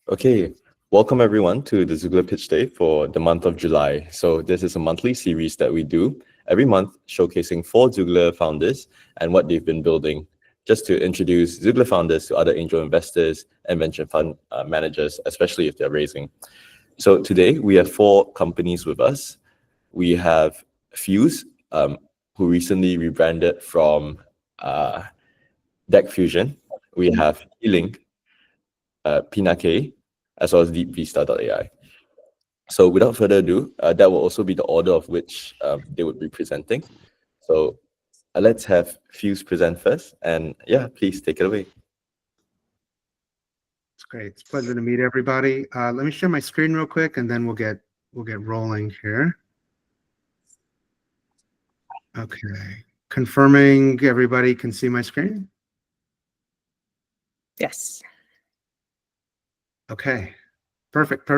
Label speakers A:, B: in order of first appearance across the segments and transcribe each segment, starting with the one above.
A: Okay, welcome everyone to the Xoogler Pitch Day for the month of July. So this is a monthly series that we do every month, showcasing 4 Xoogler founders and what they've been building, just to introduce Xoogler founders to other angel investors and venture fund managers, especially if they're raising. So today we have 4 companies with us. We have Fuse, who recently rebranded from Deck Fusion. We have Healink, Pinake, as well as DeepVista.ai. So without further ado, that will also be the order of which they would be presenting. So let's have Fuse present first. And yeah, please take it away.
B: It's great. It's a pleasure to meet everybody. Let me share my screen real quick, and then we'll get rolling here. Okay. Confirming everybody can see my screen?
C: Yes.
B: Okay. Perfect.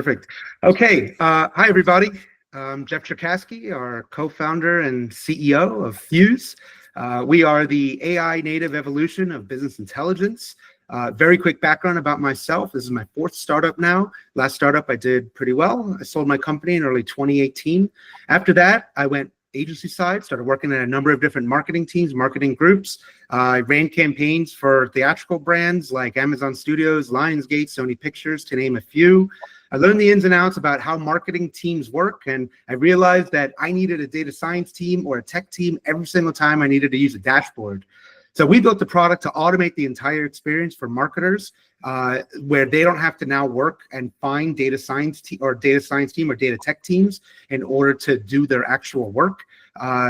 B: Okay. Hi, everybody. I'm Jeff Cherkasky, our co-founder and CEO of Fuse. We are the AI native evolution of business intelligence. Very quick background about myself. This is my 4th startup now. Last startup I did pretty well. I sold my company in early 2018. After that, I went agency side, started working at a number of different marketing teams, marketing groups. I ran campaigns for theatrical brands like Amazon Studios, Lionsgate, Sony Pictures, to name a few. I learned the ins and outs about how marketing teams work, and I realized that I needed a data science team or a tech team every single time I needed to use a dashboard. So we built the product to automate the entire experience for marketers, where they don't have to now work and find data science team or data tech teams in order to do their actual work.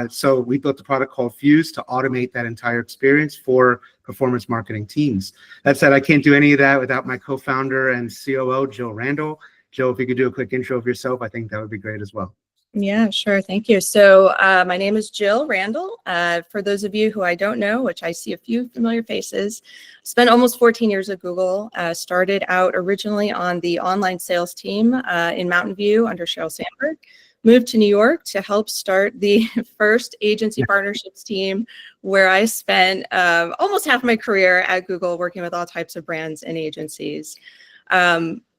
B: So we built a product called Fuse to automate that entire experience for performance marketing teams. That said, I can't do any of that without my co-founder and COO, Jill Randall. Jill, if you could do a quick intro of yourself, I think that would be great as well.
C: Yeah, sure. Thank you. So my name is Jill Randall. For those of you who I don't know, which I see a few familiar faces, spent almost 14 years at Google. Started out originally on the online sales team in Mountain View under Sheryl Sandberg. Moved to New York to help start the first agency partnerships team, where I spent almost half my career at Google working with all types of brands and agencies.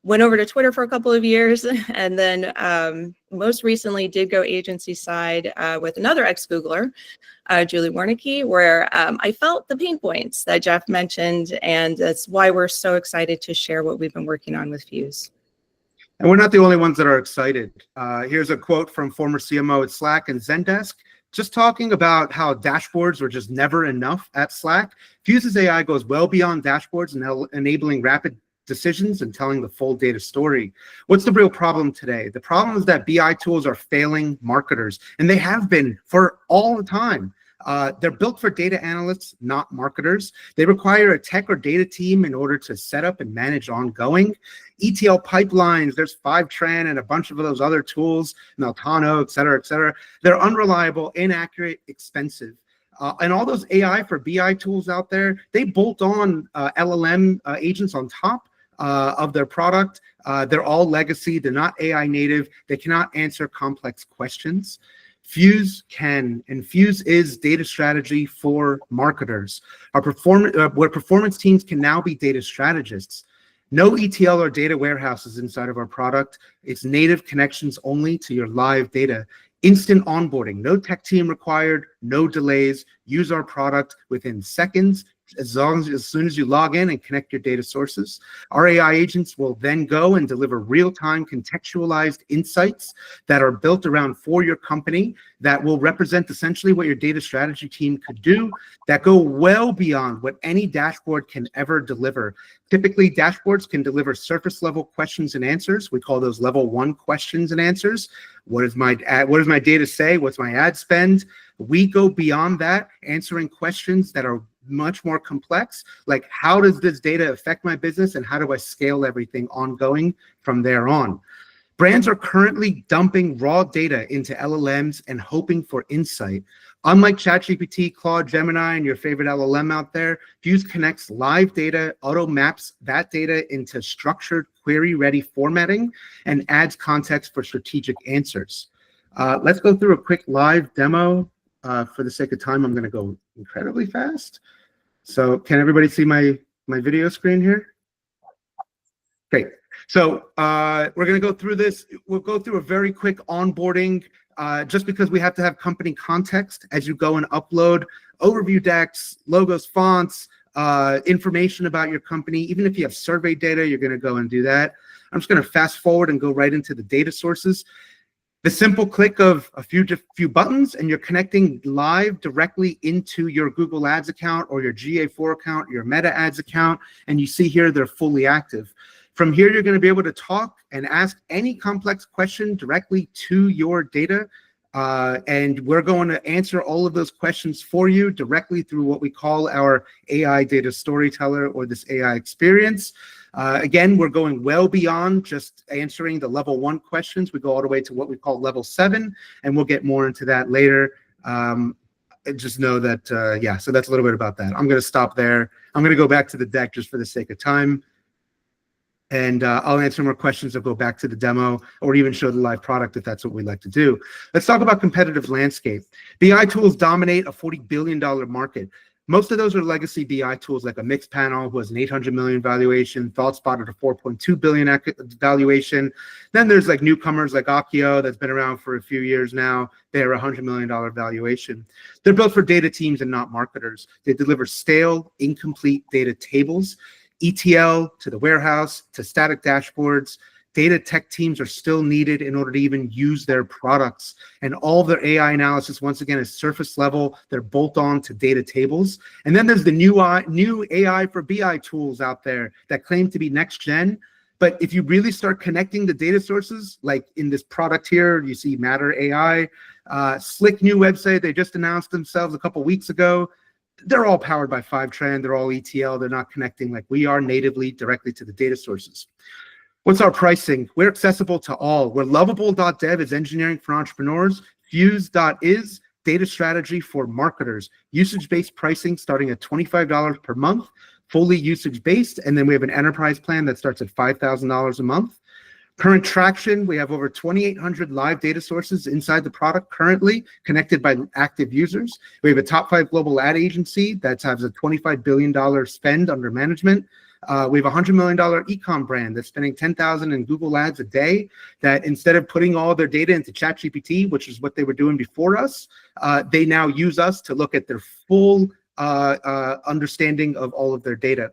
C: Went over to Twitter for a couple of years, and then most recently did go agency side with another ex-Xoogler, Julie Warnicki, where I felt the pain points that Jeff mentioned, and that's why we're so excited to share what we've been working on with Fuse.
B: And we're not the only ones that are excited. Here's a quote from former CMO at Slack and Zendesk, just talking about how dashboards were just never enough at Slack. Fuse's AI goes well beyond dashboards and enabling rapid decisions and telling the full data story. What's the real problem today? The problem is that BI tools are failing marketers, and they have been for all the time. They're built for data analysts, not marketers. They require a tech or data team in order to set up and manage ongoing. ETL pipelines, there's Fivetran and a bunch of those other tools, Meltano, et cetera, et cetera. They're unreliable, inaccurate, expensive. And all those AI for BI tools out there, they bolt on LLM agents on top of their product. They're all legacy. They're not AI native. They cannot answer complex questions. Fuse can, and Fuse is data strategy for marketers. Where performance teams can now be data strategists. No ETL or data warehouses inside of our product. It's native connections only to your live data. Instant onboarding, no tech team required, no delays. Use our product within seconds, as soon as you log in and connect your data sources. Our AI agents will then go and deliver real-time contextualized insights that are built around for your company that will represent essentially what your data strategy team could do, that go well beyond what any dashboard can ever deliver. Typically, dashboards can deliver surface level questions and answers. We call those level 1 questions and answers. What does my data say? What's my ad spend? We go beyond that, answering questions that are much more complex, like how does this data affect my business and how do I scale everything ongoing from there on? Brands are currently dumping raw data into LLMs and hoping for insight. Unlike ChatGPT, Claude, Gemini, and your favorite LLM out there, Fuse connects live data, auto maps that data into structured query-ready formatting, and adds context for strategic answers. Let's go through a quick live demo. For the sake of time, I'm going to go incredibly fast. So can everybody see my video screen here? Great. So we're going to go through this. We'll go through a very quick onboarding just because we have to have company context as you go and upload overview decks, logos, fonts, information about your company. Even if you have survey data, you're going to go and do that. I'm just going to fast forward and go right into the data sources. The simple click of a few buttons and you're connecting live directly into your Google Ads account or your GA4 account, your Meta Ads account, and you see here they're fully active. From here, you're going to be able to talk and ask any complex question directly to your data, and we're going to answer all of those questions for you directly through what we call our AI data storyteller or this AI experience. Again, we're going well beyond just answering the level 1 questions. We go all the way to what we call level 7, and we'll get more into that later. Just know that, yeah, so that's a little bit about that. I'm going to stop there. I'm going to go back to the deck just for the sake of time. And I'll answer more questions or go back to the demo or even show the live product if that's what we'd like to do. Let's talk about competitive landscape. BI tools dominate a $40 billion market. Most of those are legacy BI tools like a Mixpanel, who has an 800 million valuation, ThoughtSpot at a 4.2 billion valuation. Then there's like newcomers like Akio that's been around for a few years now. They're a $100 million valuation. They're built for data teams and not marketers. They deliver stale, incomplete data tables, ETL to the warehouse, to static dashboards. Data tech teams are still needed in order to even use their products. And all of their AI analysis, once again, is surface level. They're bolt on to data tables. And then there's the new AI for BI tools out there that claim to be next gen. But if you really start connecting the data sources, like in this product here, you see Matter AI, slick new website. They just announced themselves a couple weeks ago. They're all powered by Fivetran. They're all ETL. They're not connecting like we are natively directly to the data sources. What's our pricing? We're accessible to all. We're lovable.dev is engineering for entrepreneurs. Fuse.is data strategy for marketers. Usage-based pricing starting at $25 per month, fully usage-based. And then we have an enterprise plan that starts at $5,000 a month. Current traction, we have over 2,800 live data sources inside the product currently connected by active users. We have a top 5 global ad agency that has a $25 billion spend under management. We have a $100 million e-com brand that's spending $10,000 in Google Ads a day, that instead of putting all their data into ChatGPT, which is what they were doing before us, they now use us to look at their full understanding of all of their data.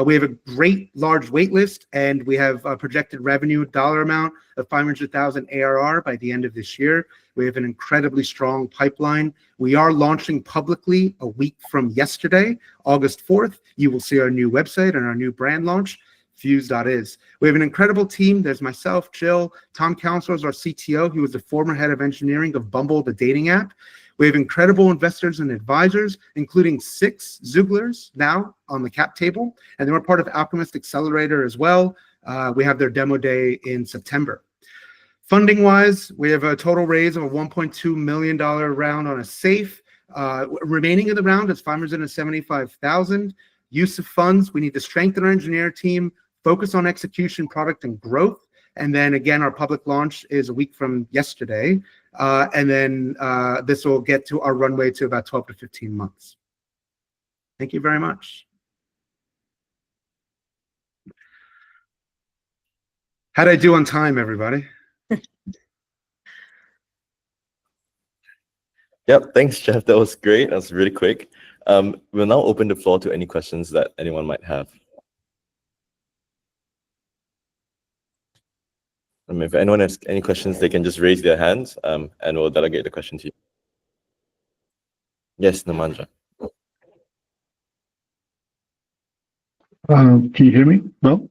B: We have a great large wait list, and we have a projected revenue dollar amount of 500,000 ARR by the end of this year. We have an incredibly strong pipeline. We are launching publicly a week from yesterday, August 4th. You will see our new website and our new brand launch, Fuse.is. We have an incredible team. There's myself, Jill, Tom Counselor is our CTO. He was the former head of engineering of Bumble, the dating app. We have incredible investors and advisors, including 6 Xooglers now on the cap table, and they were part of Alchemist Accelerator as well. We have their demo day in September. Funding-wise, we have a total raise of a $1.2 million round on a safe. Remaining in the round is $575,000. Use of funds, we need to strengthen our engineer team, focus on execution, product, and growth. And then again, our public launch is a week from yesterday. And then this will get to our runway to about 12 to 15 months. Thank you very much. How'd I do on time, everybody?
A: Yep, thanks, Jeff. That was great. That was really quick. We'll now open the floor to any questions that anyone might have. If anyone has any questions, they can just raise their hands, and we'll delegate the question to you. Yes, Namanja.
D: Can you hear me? No?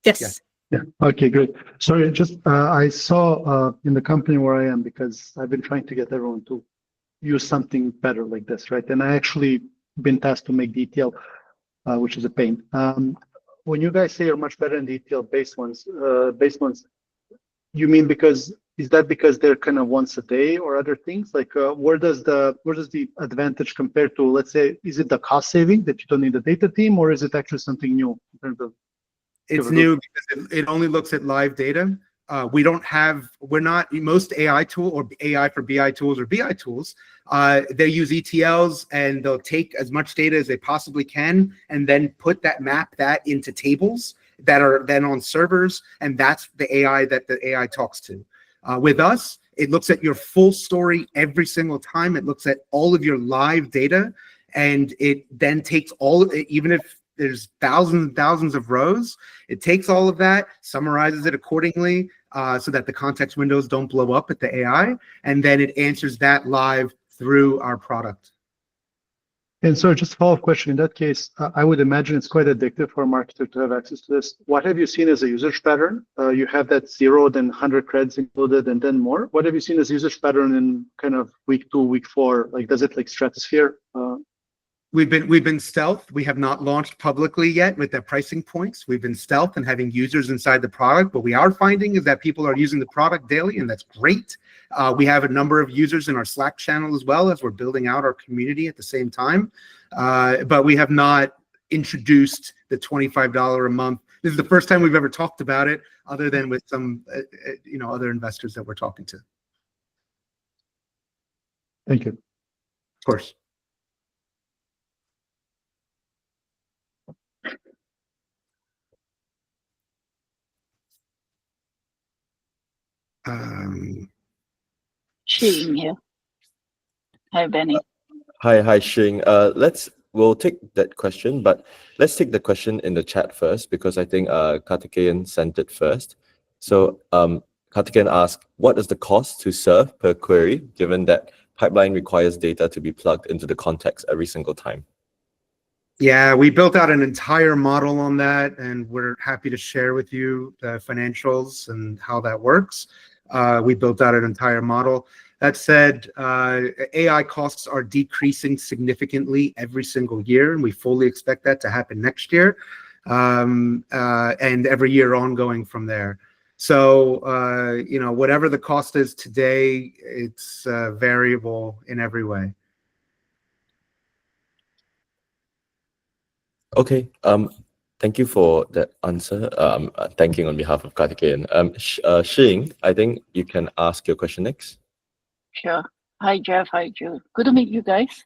C: Yes.
D: Yeah. Okay, good. Sorry, just I saw in the company where I am, because I've been trying to get everyone to use something better like this, right? And I actually been tasked to make detail, which is a pain. When you guys say you're much better in detail based ones, you mean is that because they're kind of once a day or other things? Like where does the advantage compare to, let's say, is it the cost saving that you don't need a data team, or is it actually something new in terms of?
B: It's new because it only looks at live data. Most AI tool or AI for BI tools or BI tools, they use ETLs and they'll take as much data as they possibly can and then map that into tables. that are then on servers, and that's the AI that the AI talks to. With us, it looks at your full story every single time. It looks at all of your live data, and it then takes all of it, even if there's thousands and thousands of rows, it takes all of that, summarizes it accordingly, so that the context windows don't blow up at the AI, and then it answers that live through our product.
D: And so just a follow-up question. In that case, I would imagine it's quite addictive for a marketer to have access to this. What have you seen as a usage pattern? You have that 0, then 100 credits included, and then more. What have you seen as usage pattern in kind of week 2, week 4? Like, does it like stratosphere?
B: We've been stealth. We have not launched publicly yet with the pricing points. We've been stealth and having users inside the product. What we are finding is that people are using the product daily, and that's great. We have a number of users in our Slack channel as well, as we're building out our community at the same time. But we have not introduced the $25 a month. This is the first time we've ever talked about it, other than with some other investors that we're talking to.
D: Thank you.
B: Of course.
E: Shing here. Hi, Benny.
A: Hi, Xing. We'll take that question, but let's take the question in the chat first, because I think Kartikeyan sent it first. So Kartikeyan asked, what is the cost to serve per query, given that pipeline requires data to be plugged into the context every single time?
B: Yeah, we built out an entire model on that, and we're happy to share with you the financials and how that works. We built out an entire model. That said, AI costs are decreasing significantly every single year, and we fully expect that to happen next year, and every year ongoing from there. So, whatever the cost is today, it's variable in every way.
A: Okay. Thank you for that answer. Thanking on behalf of Kartikeyan. Xing, I think you can ask your question next.
E: Sure. Hi, Jeff. Hi, Jill. Good to meet you guys.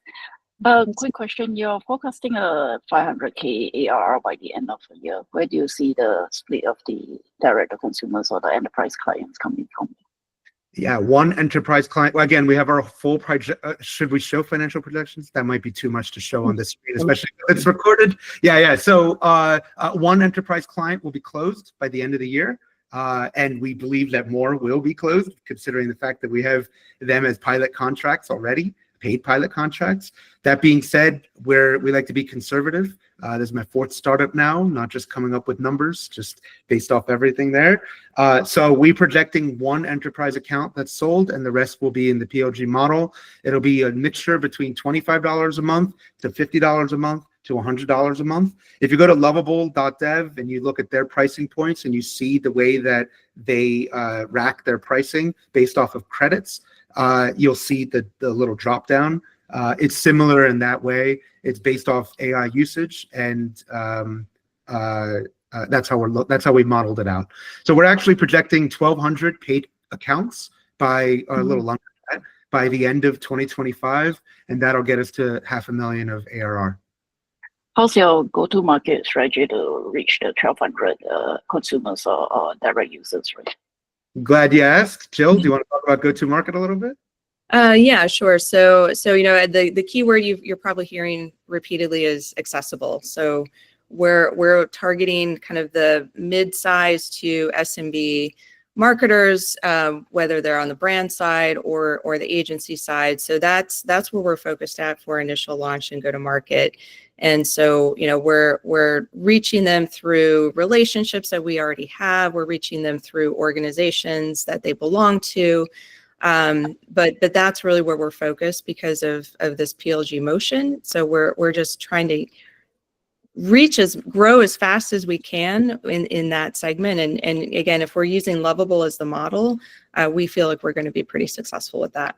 E: Quick question. You're forecasting a 500K ARR by the end of the year. Where do you see the split of the direct consumers or the enterprise clients coming from?
B: Yeah, one enterprise client. Well, again, we have our full project. Should we show financial projections? That might be too much to show on this screen, especially if it's recorded. Yeah. So one enterprise client will be closed by the end of the year. And we believe that more will be closed, considering the fact that we have them as pilot contracts already, paid pilot contracts. That being said, we like to be conservative. This is my 4th startup now, not just coming up with numbers, just based off everything there. So we're projecting one enterprise account that's sold, and the rest will be in the PLG model. It'll be a mixture between $25 a month to $50 a month to $100 a month. If you go to lovable.dev and you look at their pricing points and you see the way that they rack their pricing based off of credits, you'll see the little drop down. It's similar in that way. It's based off AI usage, and that's how we modeled it out. So we're actually projecting 1,200 paid accounts by a little longer than that, by the end of 2025, and that'll get us to 500,000 of ARR.
E: How's your go-to-market strategy to reach the 1,200 consumers or direct users, right?
B: Glad you asked. Jill, do you want to talk about go-to-market a little bit?
C: Yeah, sure. So the keyword you're probably hearing repeatedly is accessible. So we're targeting kind of the mid-size to SMB marketers, whether they're on the brand side or the agency side. So that's where we're focused at for initial launch and go-to-market. And so we're reaching them through relationships that we already have. We're reaching them through organizations that they belong to. But that's really where we're focused because of this PLG motion. So we're just trying to grow as fast as we can in that segment. And again, if we're using Lovable as the model, we feel like we're going to be pretty successful with that.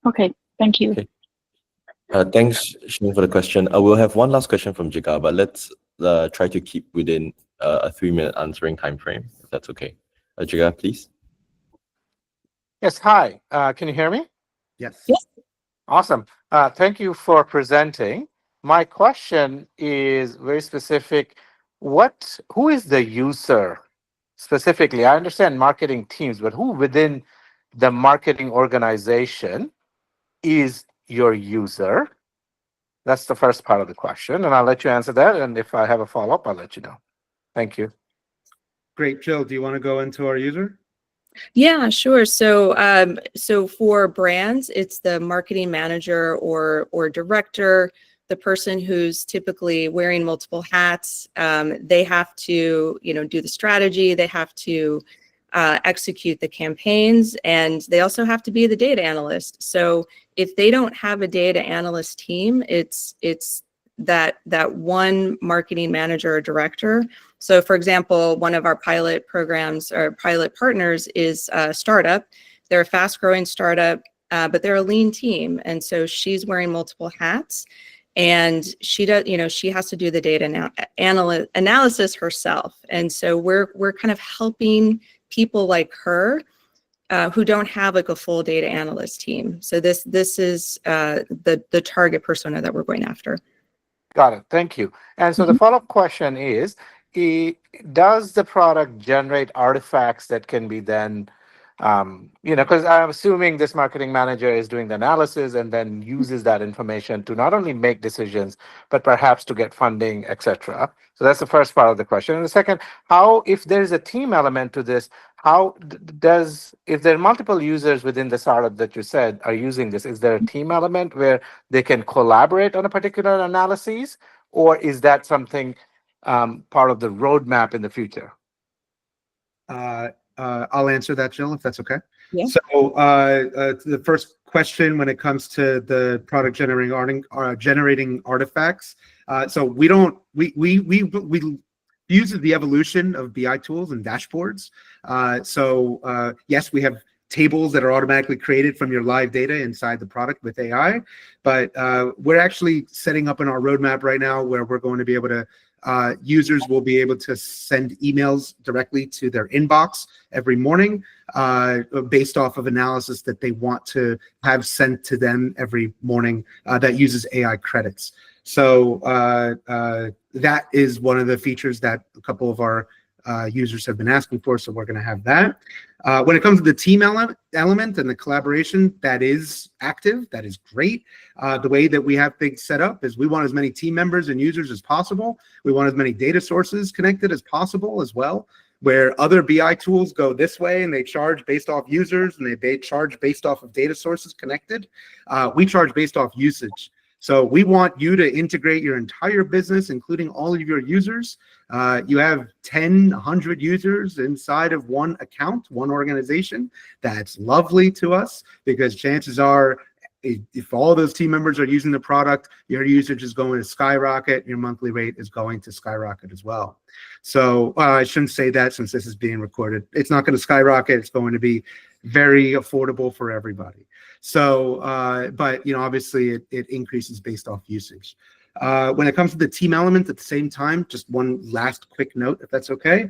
E: Okay, thank you.
A: Okay. Thanks, Xing, for the question. We'll have one last question from Jigar, but let's try to keep within a 3-minute answering time frame, if that's okay. Jigar, please.
F: Yes, hi. Can you hear me?
B: Yes.
C: Yes.
F: Awesome. Thank you for presenting. my question is very specific. Who is the user specifically? I understand marketing teams, but who within the marketing organization is your user? That's the first part of the question, and I'll let you answer that. And if I have a follow-up, I'll let you know. Thank you.
B: Great. Jill, do you want to go into our user?
C: Yeah, sure. So for brands, it's the marketing manager or director, the person who's typically wearing multiple hats. They have to, do the strategy. They have to execute the campaigns, and they also have to be the data analyst. So if they don't have a data analyst team, it's that one marketing manager or director. So for example, one of our pilot programs or pilot partners is a startup. They're a fast growing startup, but they're a lean team. And so she's wearing multiple hats, and she does, she has to do the data analysis herself. And so we're kind of helping people like her who don't have like a full data analyst team. So this is the target persona that we're going after.
F: Got it. Thank you. And so the follow-up question is, does the product generate artifacts that can be then, because I'm assuming this marketing manager is doing the analysis and then uses that information to not only make decisions, but perhaps to get funding, etc. So that's the first part of the question. And the second, if there's a team element to this, if there are multiple users within the startup that you said are using this, is there a team element where they can collaborate on a particular analysis, or is that something part of the roadmap in the future?
B: I'll answer that, Jill, if that's okay.
C: Yeah.
B: So the first question when it comes to the product generating artifacts. So we use the evolution of BI tools and dashboards. Yes, we have tables that are automatically created from your live data inside the product with AI, but we're actually setting up in our roadmap right now where we're going to be able to users will be able to send emails directly to their inbox every morning based off of analysis that they want to have sent to them every morning that uses AI credits. So that is one of the features that a couple of our users have been asking for, so we're going to have that. When it comes to the team element and the collaboration, that is active. That is great. The way that we have things set up is we want as many team members and users as possible. We want as many data sources connected as possible as well, where other BI tools go this way and they charge based off users and they charge based off of data sources connected. We charge based off usage. So we want you to integrate your entire business, including all of your users. You have 10, 100 users inside of one account, one organization. That's lovely to us because chances are if all those team members are using the product, your usage is going to skyrocket, your monthly rate is going to skyrocket as well. So I shouldn't say that since this is being recorded. It's not going to skyrocket. It's going to be very affordable for everybody. So, but obviously it increases based off usage. When it comes to the team element at the same time, just one last quick note, if that's okay.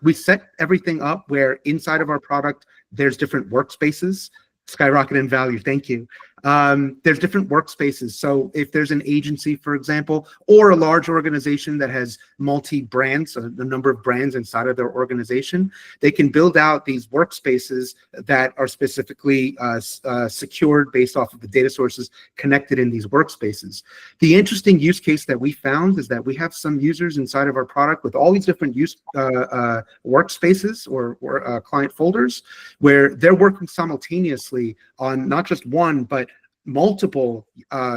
B: We set everything up where inside of our product, there's different workspaces. Skyrocket in value, thank you. There's different workspaces. So if there's an agency, for example, or a large organization that has multi-brands, a number of brands inside of their organization, they can build out these workspaces that are specifically secured based off of the data sources connected in these workspaces. The interesting use case that we found is that we have some users inside of our product with all these different workspaces or client folders where they're working simultaneously on not just one, but multiple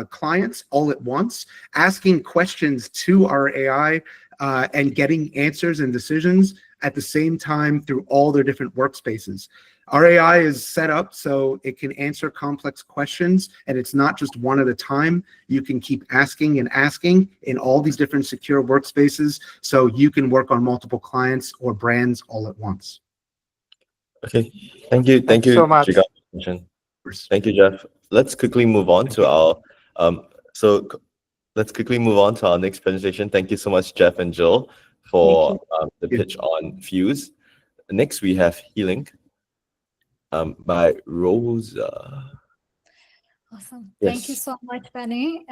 B: clients all at once, asking questions to our AI and getting answers and decisions at the same time through all their different workspaces. Our AI is set up so it can answer complex questions, and it's not just one at a time. You can keep asking and asking in all these different secure workspaces so you can work on multiple clients or brands all at once.
A: Okay, thank you. Thank you
F: so much.
A: Thank you, Jeff. Let's quickly move on to our let's quickly move on to our next presentation. Thank you so much, Jeff and Jill, for the pitch on Fuse. Next, we have Healink by Rosa.
G: Awesome.
A: Yes.
G: Thank you so much, Benny.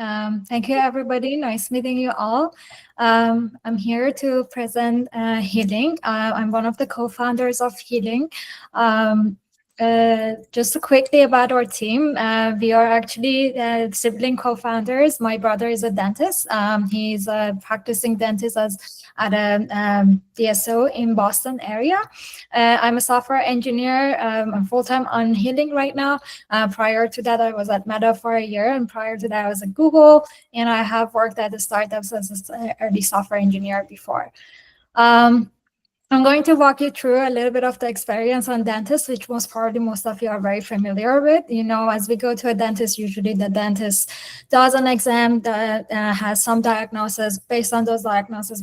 G: Thank you, everybody. Nice meeting you all. I'm here to present Healink. I'm one of the co-founders of Healink. Just quickly about our team, we are actually sibling co-founders. My brother is a dentist. He's a practicing dentist at a DSO in Boston area. I'm a software engineer. I'm full-time on Healink right now. Prior to that, I was at Meta for a year, and prior to that, I was at Google, and I have worked at the startups as an early software engineer before. I'm going to walk you through a little bit of the experience on dentists, which most probably most of you are very familiar with. You know, as we go to a dentist, usually the dentist does an exam that has some diagnosis. Based on those diagnoses,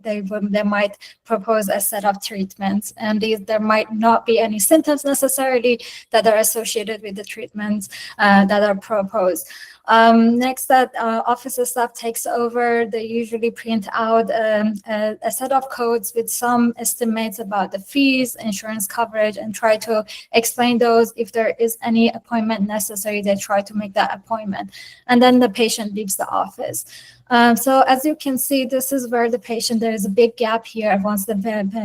G: they might propose a set of treatments, and there might not be any symptoms necessarily that are associated with the treatments that are proposed. Next, that office staff takes over. They usually print out a set of codes with some estimates about the fees, insurance coverage, and try to explain those. If there is any appointment necessary, they try to make that appointment. And then the patient leaves the office. So as you can see, this is where there is a big gap here. Once the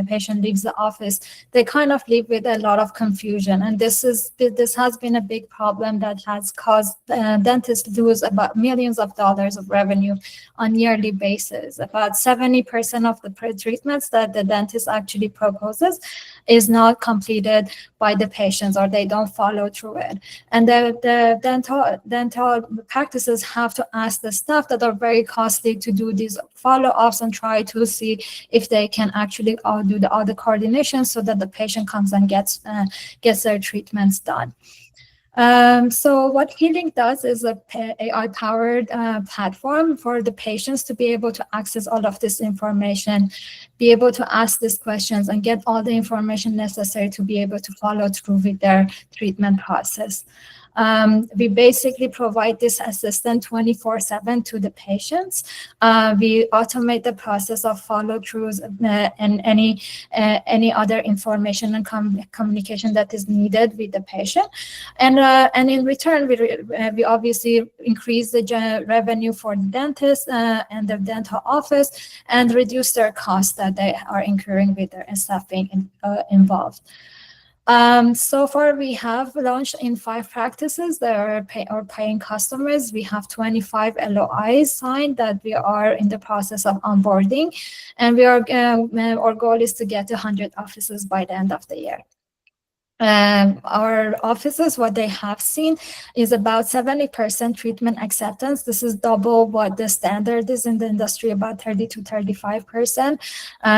G: patient leaves the office, they kind of leave with a lot of confusion. And this has been a big problem that has caused dentists to lose about millions of dollars of revenue on a yearly basis. About 70% of the treatments that the dentist actually proposes is not completed by the patients, or they don't follow through it. And the dental practices have to ask the staff that are very costly to do these follow-ups and try to see if they can actually do all the coordination so that the patient comes and gets their treatments done. So what Healink does is a AI-powered platform for the patients to be able to access all of this information, be able to ask these questions, and get all the information necessary to be able to follow through with their treatment process. We basically provide this assistant 24/7 to the patients. We automate the process of follow-throughs and any other information and communication that is needed with the patient. And in return, we obviously increase the revenue for the dentist and the dental office and reduce their costs that they are incurring with their staff being involved. So far, we have launched in 5 practices that are paying customers. We have 25 LOIs signed that we are in the process of onboarding, and our goal is to get to 100 offices by the end of the year. Our offices, what they have seen is about 70% treatment acceptance. This is double what the standard is in the industry, about 30 to 35%.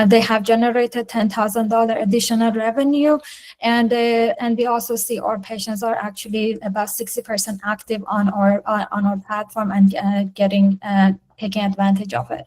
G: They have generated $10,000 additional revenue, and we also see our patients are actually about 60% active on our platform and taking advantage of it.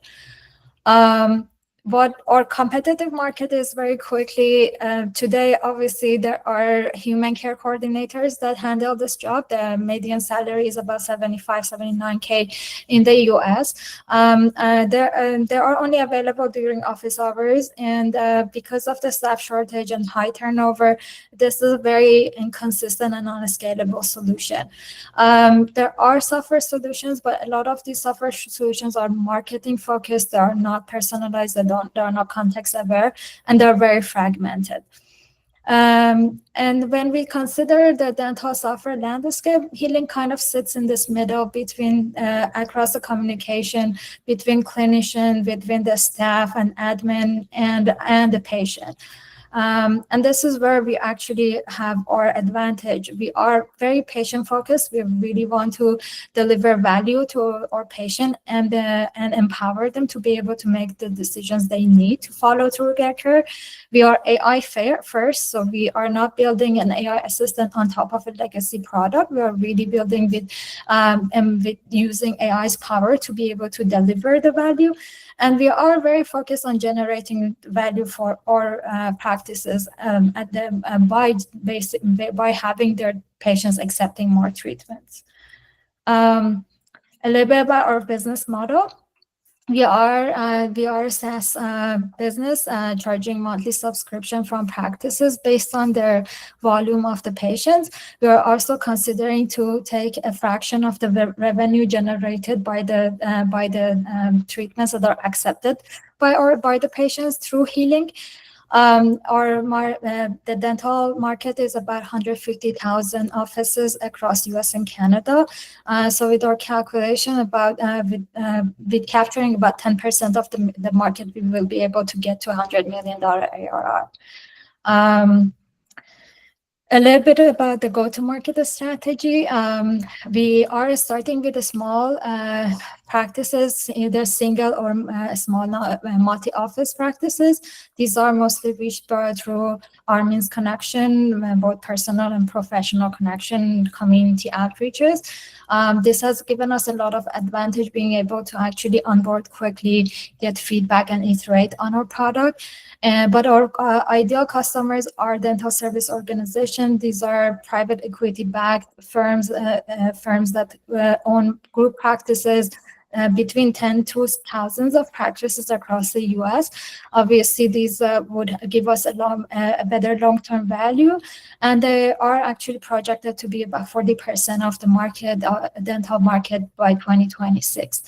G: What our competitive market is very quickly, today, obviously, there are human care coordinators that handle this job. The median salary is about $75,000-$79,000 in the US. They are only available during office hours, and because of the staff shortage and high turnover, this is a very inconsistent and unscalable solution. There are software solutions, but a lot of these software solutions are marketing focused. They are not personalized. They are not context aware, and they're very fragmented. And when we consider the dental software landscape, Healink kind of sits in this middle between across the communication between clinician, between the staff and admin and the patient. And this is where we actually have our advantage. We are very patient focused. We really want to deliver value to our patient and empower them to be able to make the decisions they need to follow through their care. We are AI first, so we are not building an AI assistant on top of a legacy product. We are really building with using AI's power to be able to deliver the value. And we are very focused on generating value for our practices by having their patients accepting more treatments. A little bit about our business model. We are a SaaS business charging monthly subscription from practices based on their volume of the patients. We are also considering to take a fraction of the revenue generated by the treatments that are accepted by the patients through Healink. The dental market is about 150,000 offices across US and Canada. So with our calculation with capturing about 10% of the market, we will be able to get to $100 million ARR. A little bit about the go-to-market strategy. We are starting with the small practices, either single or small multi-office practices. These are mostly reached through Armin's connection, both personal and professional connection, community outreaches. This has given us a lot of advantage being able to actually onboard quickly, get feedback, and iterate on our product. But our ideal customers are dental service organizations. These are private equity-backed firms that own group practices, between 10 to thousands of practices across the US. Obviously, these would give us a better long-term value, and they are actually projected to be about 40% of the market, dental market, by 2026.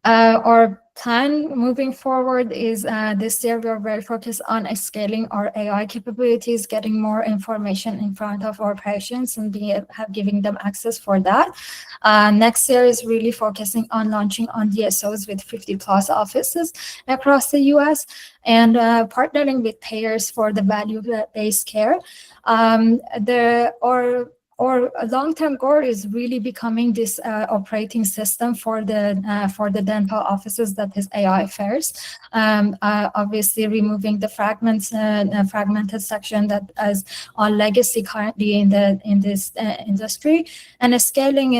G: Our plan moving forward is this year we are very focused on scaling our AI capabilities, getting more information in front of our patients and giving them access for that. Next year is really focusing on launching on DSOs with 50+ offices across the US and partnering with payers for the value-based care. Our long-term goal is really becoming this operating system for the dental offices that is AI first. Obviously, removing the fragmented section that is on legacy currently in this industry, and scaling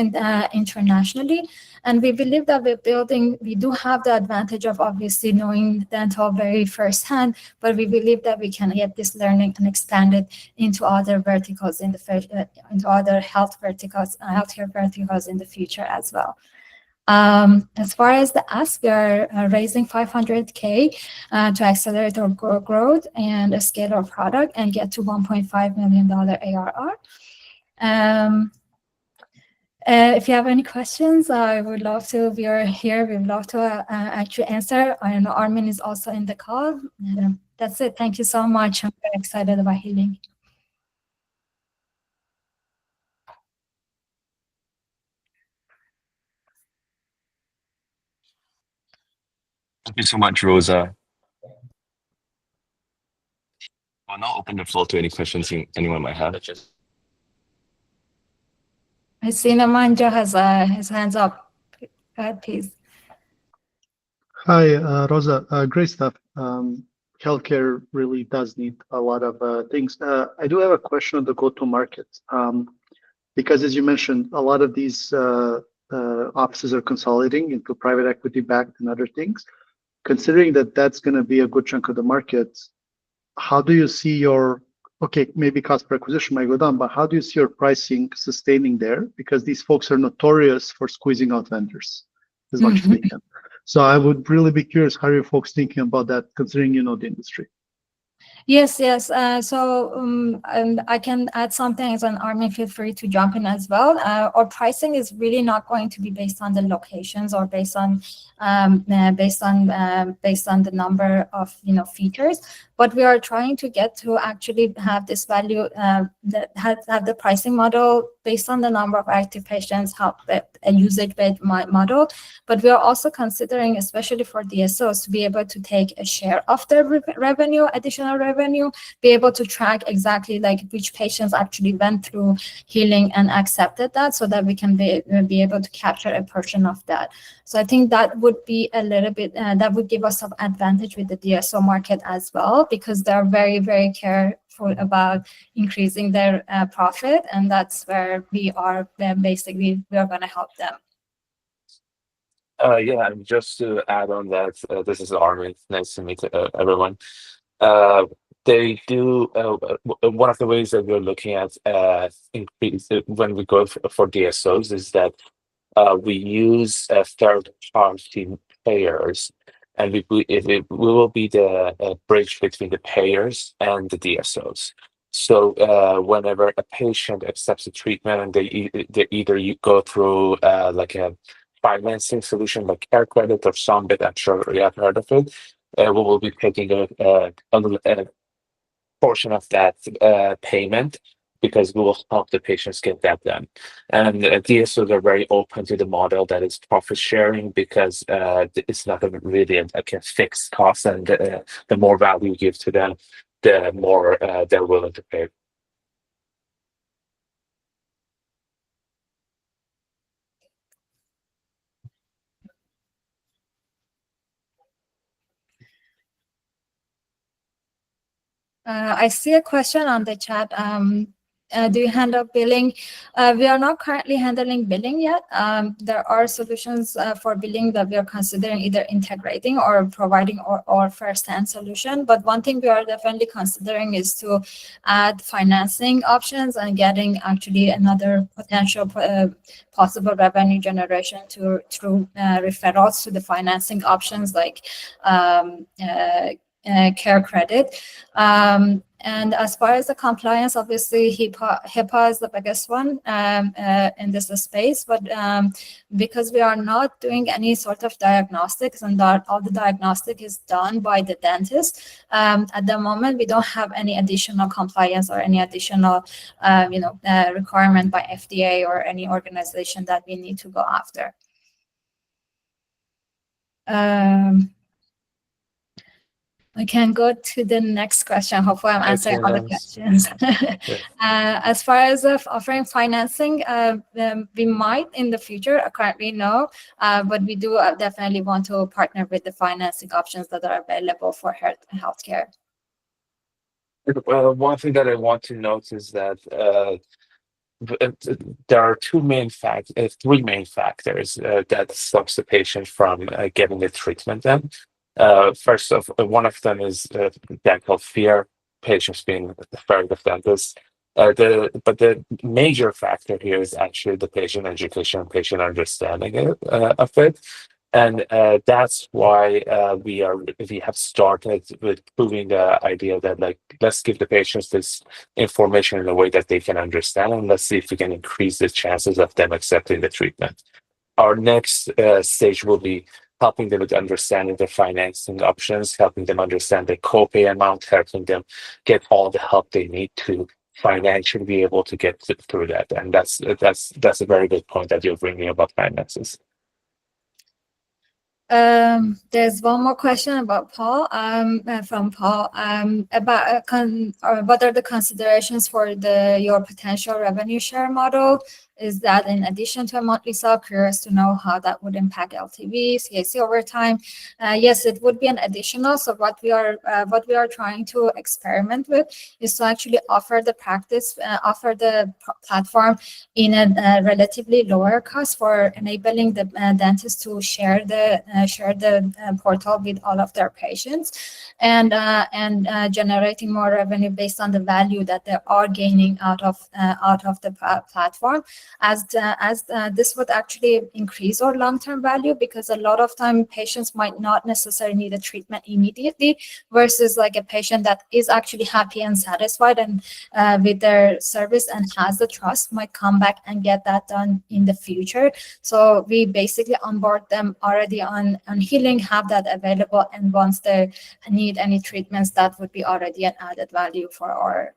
G: internationally. And we believe that we do have the advantage of obviously knowing dental very firsthand, but we believe that we can get this learning and expand it into other verticals into other healthcare verticals in the future as well. As far as the ask, we are raising $500K to accelerate our growth and scale our product and get to $1.5 million ARR. If you have any questions, I would love to. We are here. We'd love to actually answer. I know Armin is also in the call. That's it. Thank you so much. I'm very excited about Healink.
A: Thank you so much, Rosa. I'll now open the floor to any questions anyone might have.
G: I see Namanja has his hands up. Go ahead, please.
D: Hi, Rosa. Great stuff. Healthcare really does need a lot of things. I do have a question on the go-to-market, because as you mentioned, a lot of these offices are consolidating into private equity-backed and other things. Considering that that's going to be a good chunk of the market, how do you see maybe cost per acquisition might go down, but how do you see your pricing sustaining there? Because these folks are notorious for squeezing out vendors as much as they can. So I would really be curious how are folks thinking about that, considering you know the industry.
G: Yes. So I can add something, and Armin, feel free to jump in as well. Our pricing is really not going to be based on the locations or based on the number of features, but we are trying to get to actually have this value that have the pricing model based on the number of active patients, have a usage-based model. But we are also considering, especially for DSOs, to be able to take a share of their revenue, additional revenue, be able to track exactly like which patients actually went through Healink and accepted that, so that we can be able to capture a portion of that. So I think that would be a little bit, that would give us some advantage with the DSO market as well, because they're very, very careful about increasing their profit. And that's where we are basically, we are going to help them.
H: Yeah, and just to add on that, this is Armin. Nice to meet everyone. They do, one of the ways that we're looking at increase when we go for DSOs is that we use third-party payers, and we will be the bridge between the payers and the DSOs. So whenever a patient accepts a treatment and they either you go through like a financing solution like Care Credit or Sumbit, I'm sure you have heard of it, we will be taking a portion of that payment because we will help the patients get that done. And DSOs are very open to the model that is profit sharing because it's not really a fixed cost, and the more value you give to them, the more they're willing to pay.
G: I see a question on the chat. Do you handle billing? We are not currently handling billing yet. There are solutions for billing that we are considering either integrating or providing or first-hand solution. But one thing we are definitely considering is to add financing options and getting actually another potential possible revenue generation through referrals to the financing options like Care Credit. And as far as the compliance, obviously HIPAA is the biggest one in this space, but because we are not doing any sort of diagnostics and that all the diagnostic is done by the dentist, at the moment we don't have any additional compliance or any additional requirement by FDA or any organization that we need to go after. I can go to the next question. Hopefully, I'm answering all the questions. As far as offering financing, we might in the future. Currently, no, but we do definitely want to partner with the financing options that are available for healthcare.
H: One thing that I want to note is that there are three main factors that stops the patient from getting the treatment done. First of one of them is dental fear, patients being afraid of dentists. But the major factor here is actually the patient education, patient understanding of it, and that's why we have started with proving the idea that let's give the patients this information in a way that they can understand, and let's see if we can increase the chances of them accepting the treatment. Our next stage will be helping them with understanding the financing options, helping them understand the copay amount, helping them get all the help they need to financially be able to get through that. And that's a very good point that you're bringing about finances.
G: There's one more question about Paul, from Paul, about what are the considerations for your potential revenue share model? Is that in addition to a monthly sub? Curious to know how that would impact LTV, CAC over time. Yes, it would be an additional. So what we are trying to experiment with is to actually offer the platform in a relatively lower cost for enabling the dentists to share the portal with all of their patients, and generating more revenue based on the value that they are gaining out of the platform. As this would actually increase our long-term value, because a lot of time patients might not necessarily need a treatment immediately, versus like a patient that is actually happy and satisfied and with their service and has the trust might come back and get that done in the future. So we basically onboard them already on Healink, have that available, and once they need any treatments, that would be already an added value for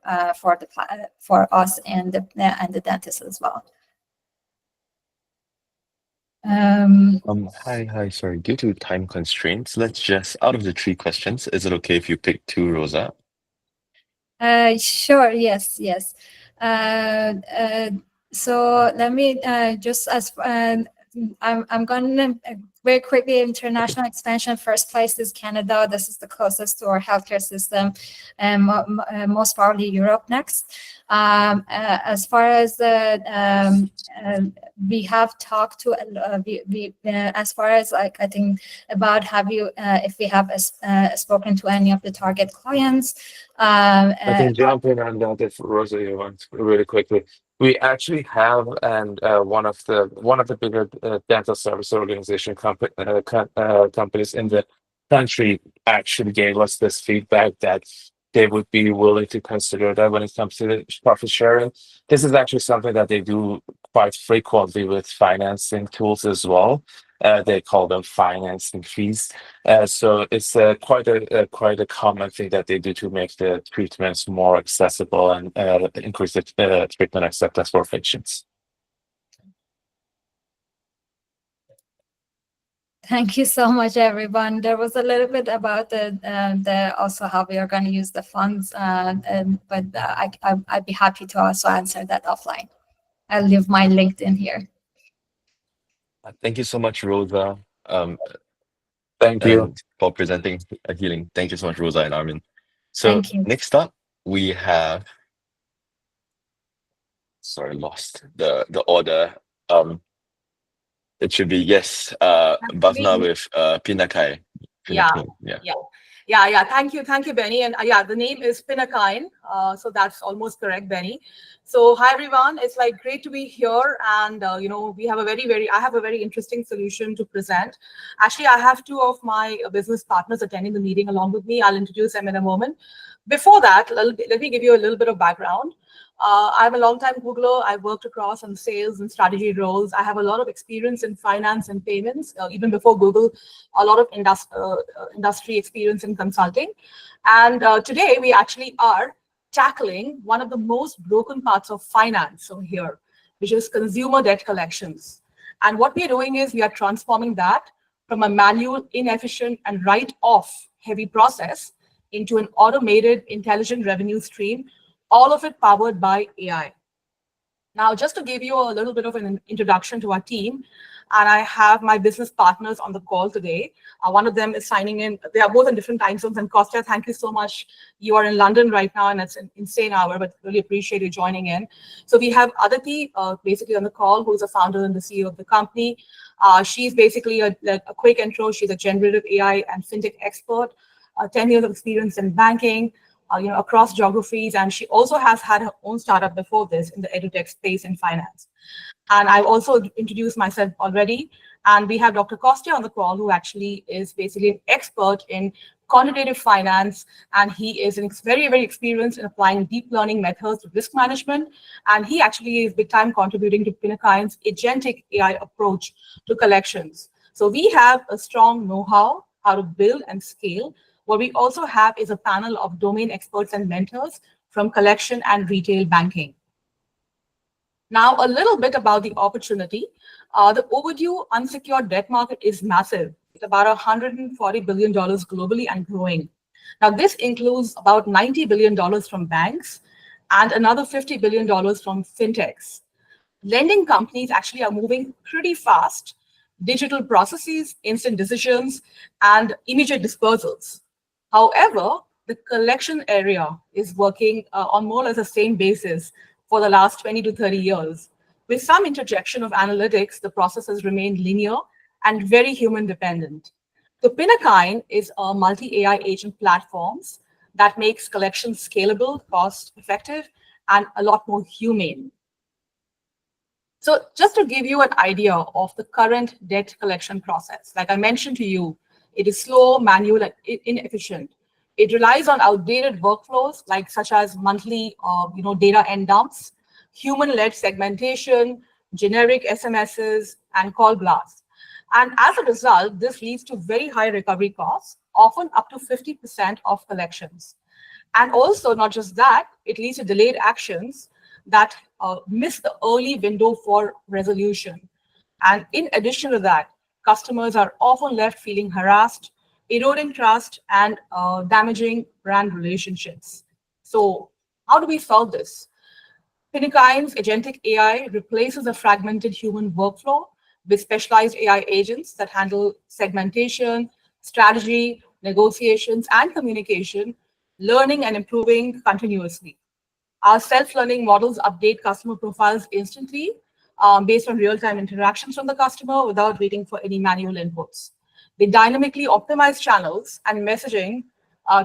G: us and the dentist as well.
A: Hi. Sorry, due to time constraints, let's just, out of the three questions, is it okay if you pick two, Rosa?
G: Sure. Yes. So let me just I'm going to very quickly, international expansion. First place is Canada. This is the closest to our healthcare system, and most probably Europe next. As far as we have talked to, as far as I think about if we have spoken to any of the target clients.
H: I can jump in on that if Rosa, you want really quickly. We actually have, and one of the bigger dental service organization companies in the country actually gave us this feedback that they would be willing to consider that when it comes to the profit sharing. This is actually something that they do quite frequently with financing tools as well. They call them financing fees. So it's quite a common thing that they do to make the treatments more accessible and increase the treatment acceptance for patients.
G: Thank you so much, everyone. There was a little bit about the also how we are going to use the funds, but I'd be happy to also answer that offline. I'll leave my LinkedIn here.
A: Thank you so much, Rosa.
H: Thank you.
A: And for presenting Healink. Thank you so much, Rosa and Armin. So
G: Thank you.
A: next up, we have, sorry, lost the order. It should be, yes, Bhavna with Pinakai.
I: Yeah.
A: Yeah.
I: Thank you, Benny. And yeah, the name is Pinakain. So that's almost correct, Benny. So hi, everyone. It's like great to be here. And, we have I have a very interesting solution to present. Actually, I have two of my business partners attending the meeting along with me. I'll introduce them in a moment. Before that, let me give you a little bit of background. I'm a long-time Googler. I've worked across on sales and strategy roles. I have a lot of experience in finance and payments. Even before Google, a lot of industry experience in consulting. And today, we actually are tackling one of the most broken parts of finance over here, which is consumer debt collections. And what we are doing is we are transforming that from a manual, inefficient, and write-off heavy process into an automated, intelligent revenue stream, all of it powered by AI. Now, just to give you a little bit of an introduction to our team, and I have my business partners on the call today. One of them is signing in. They are both in different time zones. And Kostya, thank you so much. You are in London right now, and it's an insane hour, but really appreciate you joining in. So we have Aditi basically on the call, who's a founder and the CEO of the company. She's basically a quick intro. She's a generative AI and fintech expert, 10 years of experience in banking, across geographies. And she also has had her own startup before this in the edutech space in finance. And I've also introduced myself already. And we have Dr. Kostya on the call, who actually is basically an expert in quantitative finance. And he is very, very experienced in applying deep learning methods to risk management. And he actually is big time contributing to Pinakain's agentic AI approach to collections. So we have a strong know-how how to build and scale. What we also have is a panel of domain experts and mentors from collection and retail banking. Now, a little bit about the opportunity. The overdue unsecured debt market is massive. It's about $140 billion globally and growing. Now, this includes about $90 billion from banks and another $50 billion from fintechs. Lending companies actually are moving pretty fast. Digital processes, instant decisions, and immediate dispersals. However, the collection area is working on more or less the same basis for the last 20 to 30 years. With some interjection of analytics, the process has remained linear and very human dependent. So Pinakain is a multi-AI agent platforms that makes collections scalable, cost effective, and a lot more humane. So just to give you an idea of the current debt collection process, like I mentioned to you, it is slow, manual, and inefficient. It relies on outdated workflows, like such as monthly, data end dumps, human-led segmentation, generic SMSs, and call blasts. And as a result, this leads to very high recovery costs, often up to 50% of collections. And also, not just that, it leads to delayed actions that miss the early window for resolution. And in addition to that, customers are often left feeling harassed, eroding trust, and damaging brand relationships. So how do we solve this? Pinakain's agentic AI replaces a fragmented human workflow with specialized AI agents that handle segmentation, strategy, negotiations, and communication, learning and improving continuously. Our self-learning models update customer profiles instantly based on real-time interactions from the customer without waiting for any manual inputs. They dynamically optimize channels and messaging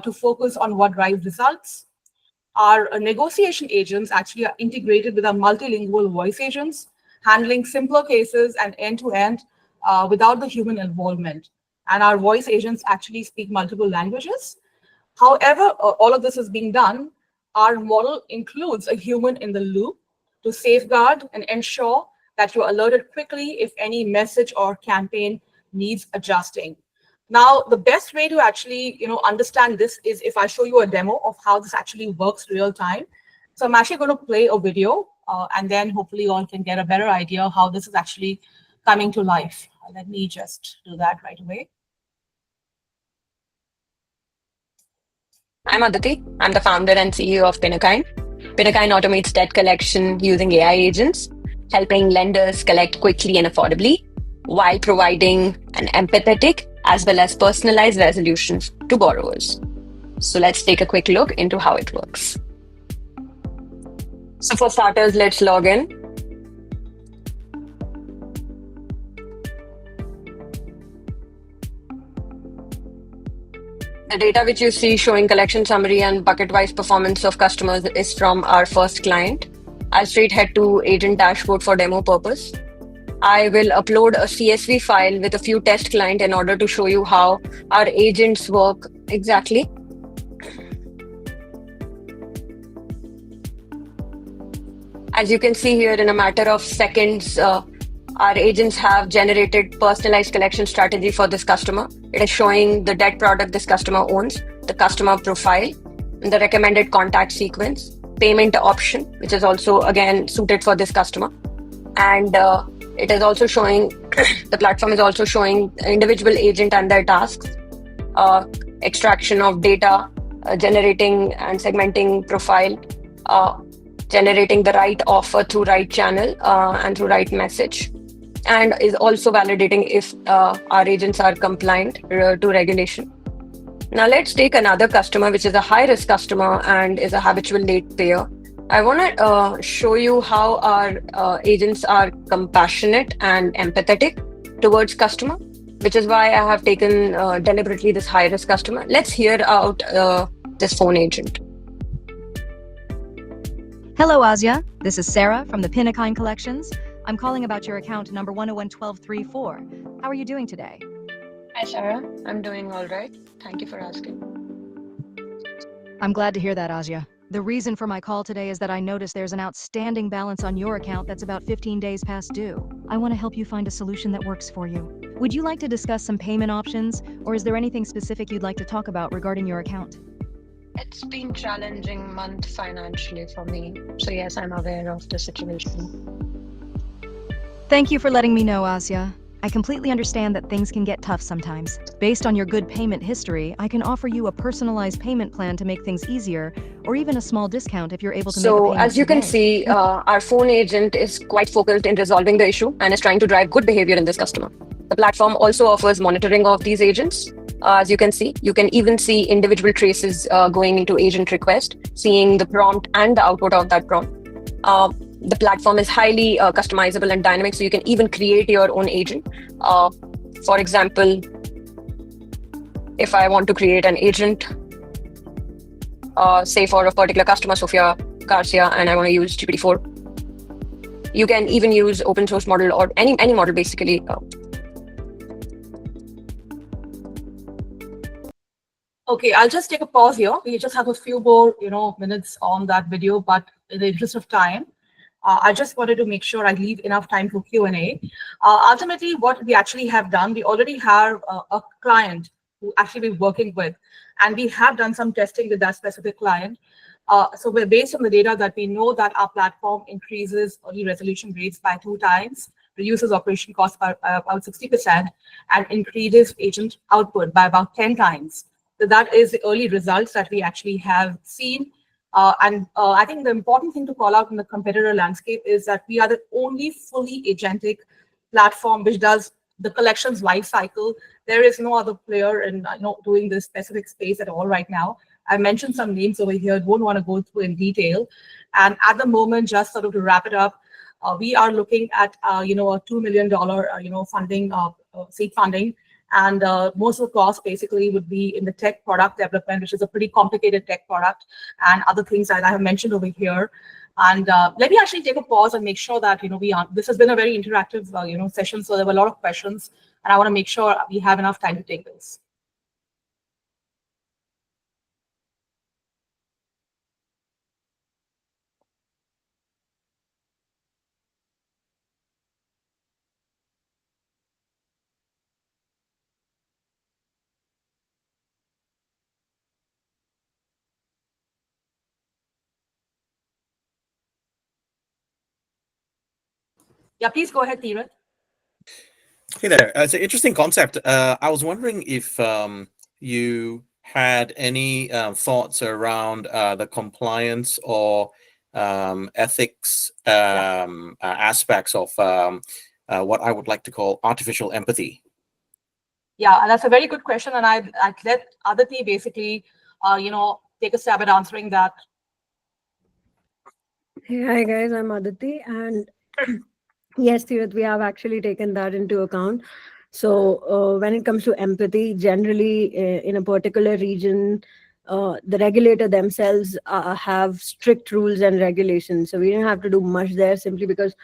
I: to focus on what drives results. Our negotiation agents actually are integrated with our multilingual voice agents, handling simpler cases and end-to-end without the human involvement. And our voice agents actually speak multiple languages. However, all of this is being done, our model includes a human in the loop to safeguard and ensure that you're alerted quickly if any message or campaign needs adjusting. Now, the best way to actually, understand this is if I show you a demo of how this actually works real time. So I'm actually going to play a video, and then hopefully you all can get a better idea how this is actually coming to life. Let me just do that right away.
J: I'm Aditi. I'm the founder and CEO of Pinakine. Pinakine automates debt collection using AI agents, helping lenders collect quickly and affordably while providing an empathetic as well as personalized resolutions to borrowers. So let's take a quick look into how it works. So for starters, let's log in. The data which you see showing collection summary and bucket-wise performance of customers is from our first client. I'll straight head to agent dashboard for demo purpose. I will upload a CSV file with a few test clients in order to show you how our agents work exactly. As you can see here, in a matter of seconds, our agents have generated personalized collection strategy for this customer. It is showing the debt product this customer owns, the customer profile, the recommended contact sequence, payment option, which is also again suited for this customer. And it is also showing, the platform is also showing individual agent and their tasks, extraction of data, generating and segmenting profile, generating the right offer through right channel and through right message, and is also validating if our agents are compliant to regulation. Now let's take another customer, which is a high-risk customer and is a habitual late payer. I want to show you how our agents are compassionate and empathetic towards customer, which is why I have taken deliberately this high-risk customer. Let's hear out this phone agent.
K: Hello, Asya. This is Sarah from the Pinakine Collections. I'm calling about your account number 1011234. How are you doing today?
J: Hi, Sarah. I'm doing all right. Thank you for asking.
K: I'm glad to hear that, Asya. The reason for my call today is that I noticed there's an outstanding balance on your account that's about 15 days past due. I want to help you find a solution that works for you. Would you like to discuss some payment options, or is there anything specific you'd like to talk about regarding your account?
J: It's been challenging month financially for me. So yes, I'm aware of the situation.
K: Thank you for letting me know, Asya. I completely understand that things can get tough sometimes. Based on your good payment history, I can offer you a personalized payment plan to make things easier, or even a small discount if you're able to make a payment.
J: So as you can see, our phone agent is quite focused in resolving the issue and is trying to drive good behavior in this customer. The platform also offers monitoring of these agents. As you can see, you can even see individual traces going into agent request, seeing the prompt and the output of that prompt. The platform is highly customizable and dynamic, so you can even create your own agent. For example, if I want to create an agent, say for a particular customer, Sofia Garcia, and I want to use GPT-4, you can even use open source model or any model basically.
I: Okay, I'll just take a pause here. We just have a few more, minutes on that video, but in the interest of time, I just wanted to make sure I leave enough time for Q&A. Ultimately, what we actually have done, we already have a client who actually we're working with, and we have done some testing with that specific client. So we're based on the data that we know that our platform increases early resolution rates by 2 times, reduces operation costs by about 60%, and increases agent output by about 10 times. So that is the early results that we actually have seen. I think the important thing to call out in the competitor landscape is that we are the only fully agentic platform which does the collections life cycle. There is no other player in doing this specific space at all right now. I mentioned some names over here, don't want to go through in detail. And at the moment, just sort of to wrap it up, we are looking at a $2 million funding, seed funding, And most of the cost basically would be in the tech product development, which is a pretty complicated tech product, and other things that I have mentioned over here. And let me actually take a pause and make sure that this has been a very interactive session. So there were a lot of questions, and I want to make sure we have enough time to take this. Yeah, please go ahead, Theereth.
L: Hey there. It's an interesting concept. I was wondering if you had any thoughts around the compliance or ethics aspects of what I would like to call artificial empathy.
I: Yeah, that's a very good question, and I'd let Aditi basically, take a stab at answering that.
M: Hey, hi guys, I'm Aditi, and yes, Tirath, we have actually taken that into account. So when it comes to empathy, generally in a particular region, the regulator themselves have strict rules and regulations. So we didn't have to do much there simply because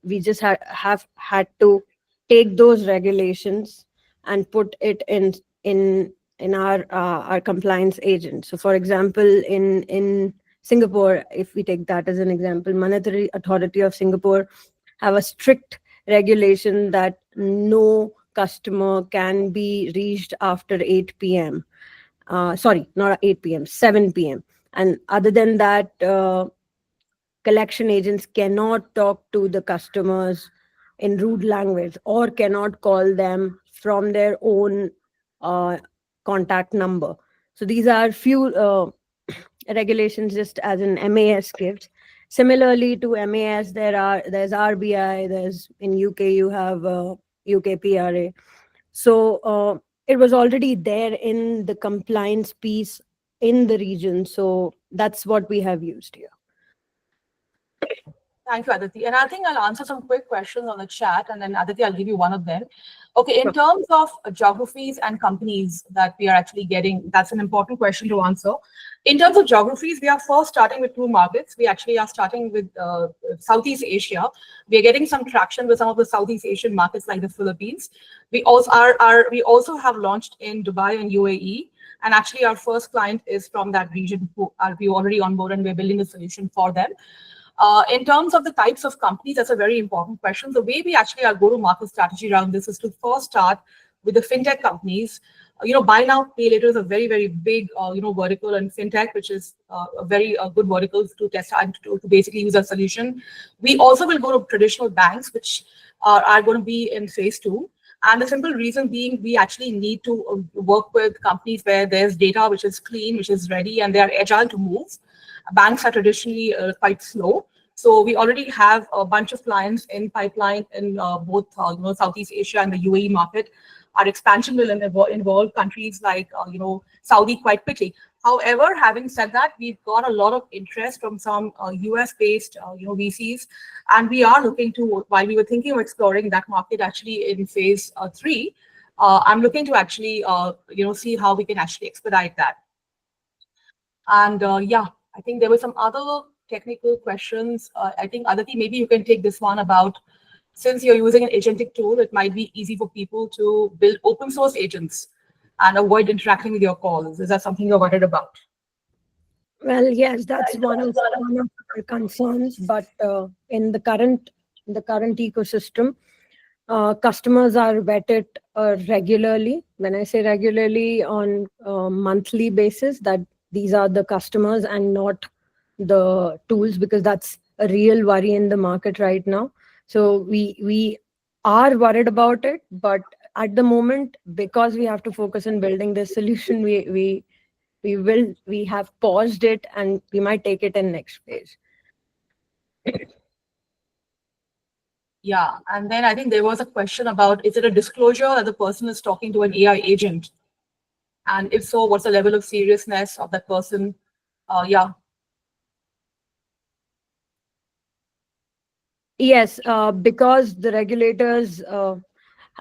M: we just have had to take those regulations and put it in our compliance agent. So for example, in Singapore, if we take that as an example, Monetary Authority of Singapore have a strict regulation that no customer can be reached after 8 p.m. Sorry, not 8 p.m., 7 p.m. And other than that, collection agents cannot talk to the customers in rude language or cannot call them from their own contact number. So these are few regulations just as an MAS gives. Similarly to MAS, there's RBI, there's in UK you have UK PRA. So it was already there in the compliance piece in the region. So that's what we have used here.
I: Thank you, Aditi. And I think I'll answer some quick questions on the chat, and then Aditi, I'll give you one of them. Okay, in terms of geographies and companies that we are actually getting, that's an important question to answer. In terms of geographies, we are first starting with 2 markets. We actually are starting with Southeast Asia. We are getting some traction with some of the Southeast Asian markets like the Philippines. We also have launched in Dubai and UAE. And actually, our first client is from that region who we already onboarded, and we're building a solution for them. In terms of the types of companies, that's a very important question. The way we actually our go-to-market strategy around this is to first start with the fintech companies. Buy now, pay later is a very, very big, vertical, and fintech, which is a very good vertical to test and to basically use our solution. We also will go to traditional banks, which are going to be in phase 2. And the simple reason being, we actually need to work with companies where there's data which is clean, which is ready, and they are agile to move. Banks are traditionally quite slow. So we already have a bunch of clients in pipeline in both Southeast Asia and the UAE market. Our expansion will involve countries like Saudi quite quickly. However, having said that, we've got a lot of interest from some US-based VCs, and we are looking to, while we were thinking of exploring that market actually in phase 3, I'm looking to actually see how we can actually expedite that. And yeah, I think there were some other technical questions. I think, Aditi, maybe you can take this one about, since you're using an agentic tool, it might be easy for people to build open source agents and avoid interacting with your calls. Is that something you're worried about?
M: Well, yes, that's one of our concerns. But in the current ecosystem, customers are vetted regularly. When I say regularly, on a monthly basis, that these are the customers and not the tools, because that's a real worry in the market right now. So we are worried about it, but at the moment, because we have to focus on building this solution, we have paused it, and we might take it in next phase.
I: Yeah, and then I think there was a question about, is it a disclosure that the person is talking to an AI agent? And if so, what's the level of seriousness of that person? Yeah.
M: Yes, because the regulators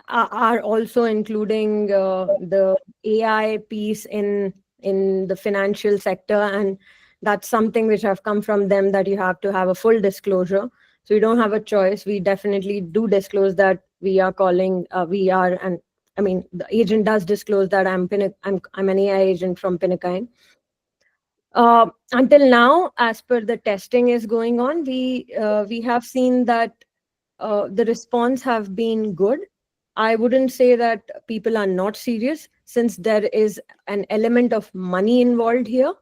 M: are also including the AI piece in the financial sector, and that's something which have come from them, that you have to have a full disclosure. So you don't have a choice. We definitely do disclose that we are calling, and I mean, the agent does disclose that I'm an AI agent from Pinakine. Until now, as per the testing is going on, we have seen that the response have been good. I wouldn't say that people are not serious, since there is an element of money involved here.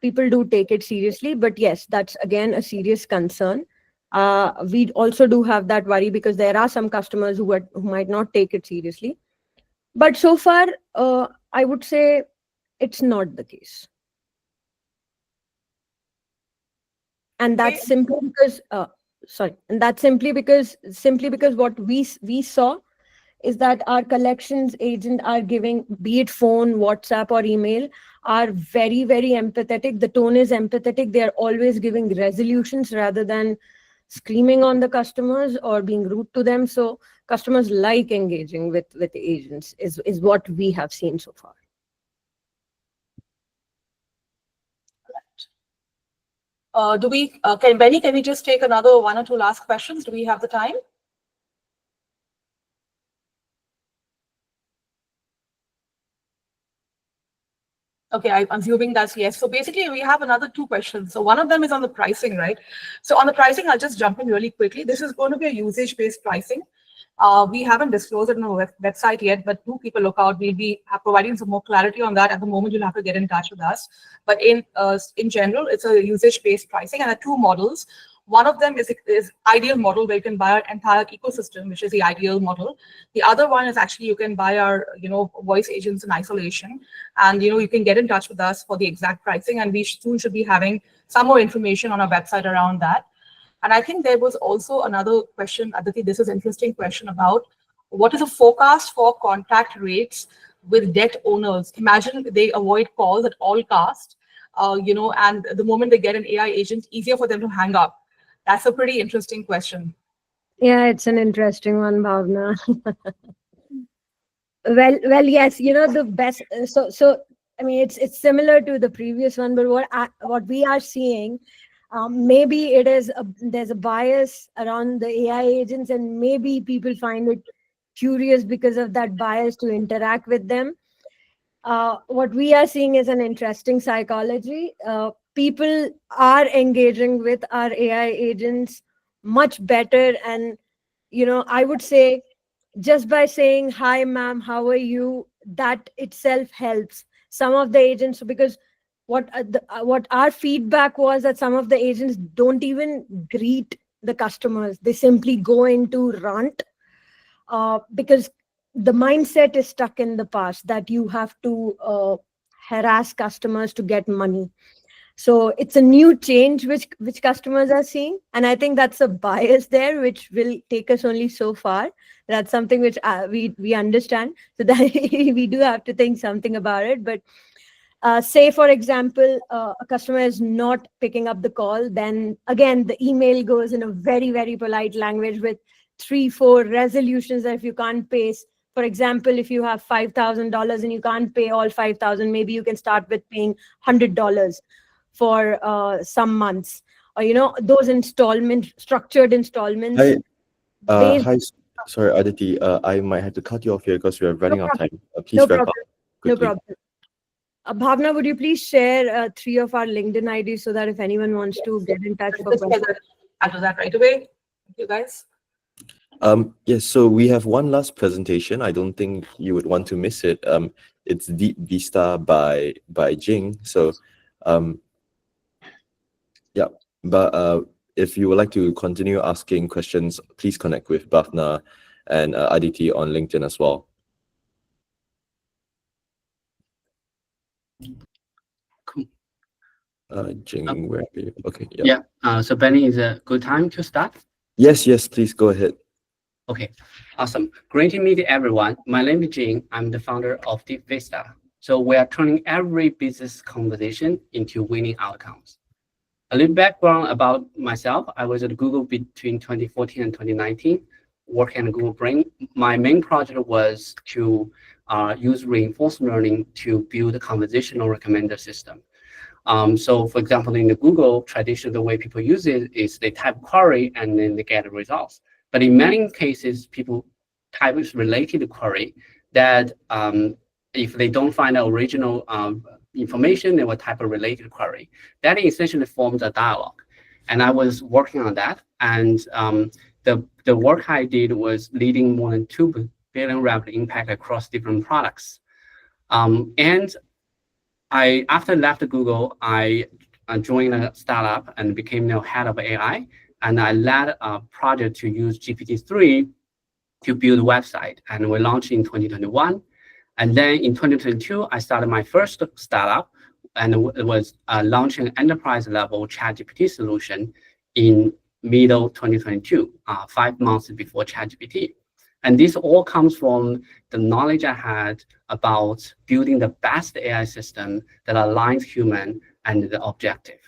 M: People do take it seriously, but yes, that's again a serious concern. We also do have that worry, because there are some customers who might not take it seriously. But so far, I would say it's not the case. And that's simply because, simply because what we saw is that our collections agent are giving, be it phone, WhatsApp, or email, are very, very empathetic. The tone is empathetic. They are always giving resolutions rather than screaming on the customers or being rude to them. So customers like engaging with the agents is what we have seen so far.
I: Benny, can we just take another 1 or 2 last questions? Do we have the time? Okay, I'm assuming that's yes. So basically, we have another 2 questions. So one of them is on the pricing, right? So on the pricing, I'll just jump in really quickly. This is going to be a usage-based pricing. We haven't disclosed it on our website yet, but do keep a lookout. We'll be providing some more clarity on that. At the moment, you'll have to get in touch with us. But in general, it's a usage-based pricing, and there are 2 models. One of them is ideal model, where you can buy our entire ecosystem, which is the ideal model. The other one is actually you can buy our voice agents in isolation, and you can get in touch with us for the exact pricing. And we soon should be having some more information on our website around that. And I think there was also another question, Aditi, this is an interesting question about what is a forecast for contact rates with debt owners. Imagine they avoid calls at all costs, and the moment they get an AI agent, easier for them to hang up. That's a pretty interesting question.
M: Yeah, it's an interesting one, Bhavna. Well, yes, the best. So I mean, it's similar to the previous one, but what we are seeing, maybe there's a bias around the AI agents, and maybe people find it curious because of that bias to interact with them. What we are seeing is an interesting psychology. People are engaging with our AI agents much better, and I would say just by saying, "Hi, ma'am, how are you?" that itself helps some of the agents, because what our feedback was that some of the agents don't even greet the customers. They simply go into rant, because the mindset is stuck in the past that you have to harass customers to get money. So it's a new change which customers are seeing, and I think that's a bias there which will take us only so far. That's something which we understand, so that we do have to think something about it. But say, for example, a customer is not picking up the call, then again the email goes in a very, very polite language with 3-4 resolutions that if you can't pay. For example, if you have $5,000 and you can't pay all 5,000, maybe you can start with paying $100 for some months, or those structured installments.
A: Hi, sorry, Aditi. I might have to cut you off here because we are running out of time. Please wrap up quickly.
M: No problem. Bhavna, would you please share 3 of our LinkedIn IDs so that if anyone wants to get in touch for questions?
I: I'll do that right away. Thank you, guys.
A: Yes, so we have one last presentation. I don't think you would want to miss it. It's Deep Vista by Jing. So yeah, but if you would like to continue asking questions, please connect with Bhavna and Aditi on LinkedIn as well.
N: Cool.
A: Jing, where are you? Okay, yeah.
N: Yeah, so Benny, is a good time to start?
A: Yes, please go ahead.
N: Okay, awesome. Great to meet everyone. My name is Jing. I'm the founder of Deep Vista. So we are turning every business conversation into winning outcomes. A little background about myself. I was at Google between 2014 and 2019. working at Google Brain, my main project was to use reinforcement learning to build a conversational recommender system. So for example, in the Google tradition, the way people use it is they type query and then they get results. But in many cases, people type related query that if they don't find the original information, they will type a related query. That essentially forms a dialogue. And I was working on that. And the work I did was leading more than 2 billion revenue impact across different products. And after I left Google, I joined a startup and became the head of AI. And I led a project to use GPT-3 to build a website. And we launched in 2021. And then in 2022, I started my first startup, and it was launching an enterprise-level ChatGPT solution in middle 2022, 5 months before ChatGPT. And this all comes from the knowledge I had about building the best AI system that aligns human and the objective.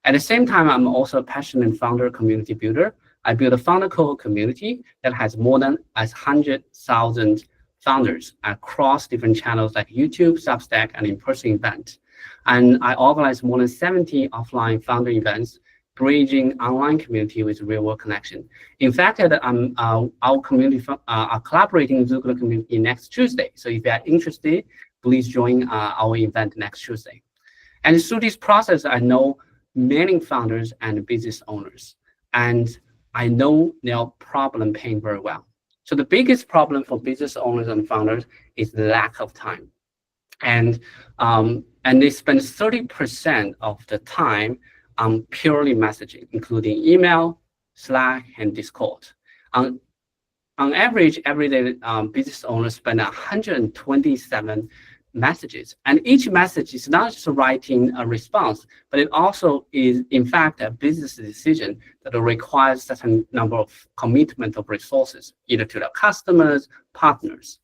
N: At the same time, I'm also a passionate founder community builder. I built a founder cohort community that has more than 100,000 founders across different channels like YouTube, Substack, and in-person events. And I organize more than 70 offline founder events, bridging online community with real-world connection. In fact, our community are collaborating with Xoogler community next Tuesday. So if you are interested, please join our event next Tuesday. And through this process, I know many founders and business owners, and I know their problem pain very well. So the biggest problem for business owners and founders is the lack of time. And they spend 30% of the time on purely messaging, including email, Slack, and Discord. On average, every day, business owners spend 127 messages. And each message is not just writing a response, but it also is, in fact, a business decision that requires a certain number of commitment of resources, either to the customers, partners.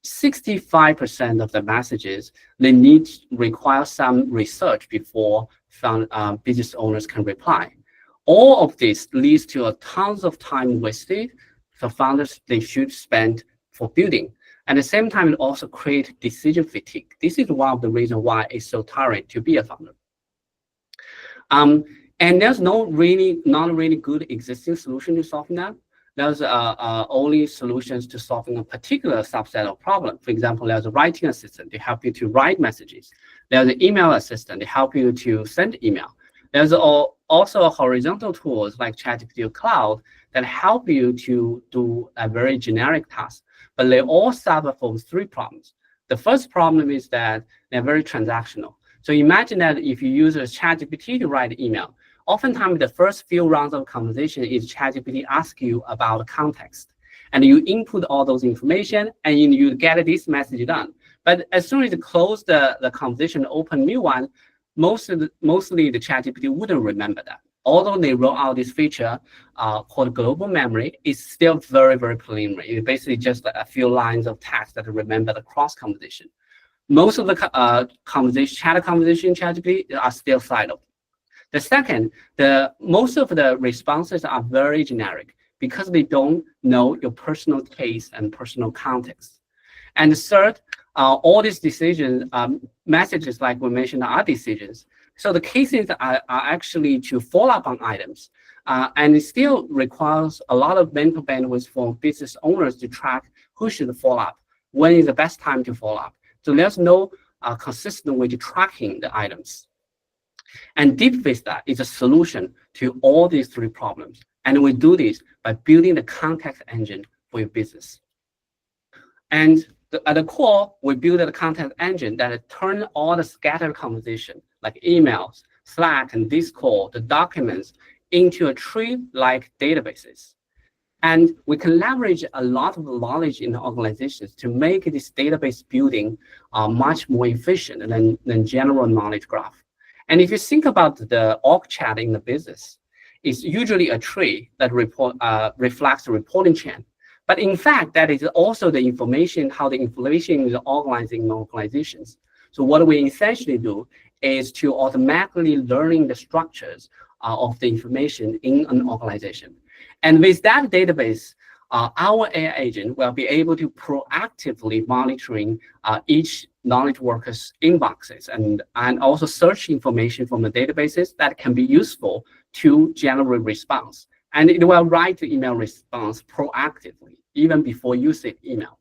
N: 65% of the messages, they require some research before business owners can reply. All of this leads to tons of time wasted for founders they should spend for building. At the same time, it also creates decision fatigue. This is one of the reasons why it's so tiring to be a founder. And there's not really good existing solution to solving that. There's only solutions to solving a particular subset of problem. For example, there's a writing assistant to help you to write messages. There's an email assistant to help you to send email. There's also horizontal tools like ChatGPT Cloud that help you to do a very generic task. But they all suffer from 3 problems. The first problem is that they're very transactional. So imagine that if you use a ChatGPT to write email, oftentimes the first few rounds of conversation is ChatGPT asks you about context. And you input all those information and you get this message done. But as soon as you close the conversation, open new one, mostly the ChatGPT wouldn't remember that. Although they roll out this feature called global memory, it's still very, very preliminary. It's basically just a few lines of text that remember the cross conversation. Most of the chat conversation in ChatGPT are still siloed. The second, most of the responses are very generic because they don't know your personal taste and personal context. And the third, all these decisions, messages like we mentioned are decisions. So the cases are actually to follow up on items. And it still requires a lot of mental bandwidth for business owners to track who should follow up, when is the best time to follow up. So there's no consistent way to tracking the items. And Deep Vista is a solution to all these 3 problems. And we do this by building the context engine for your business. And at the core, we build a content engine that turns all the scattered conversation, like emails, Slack, and Discord, the documents, into a tree-like databases. And we can leverage a lot of knowledge in the organizations to make this database building much more efficient than general knowledge graph. And if you think about the org chart in the business, it's usually a tree that reflects the reporting chain. But in fact, that is also the information, how the information is organized in organizations. So what we essentially do is to automatically learning the structures of the information in an organization. And with that database, our AI agent will be able to proactively monitoring each knowledge worker's inboxes and also search information from the databases that can be useful to generate response. And it will write the email response proactively, even before you send email.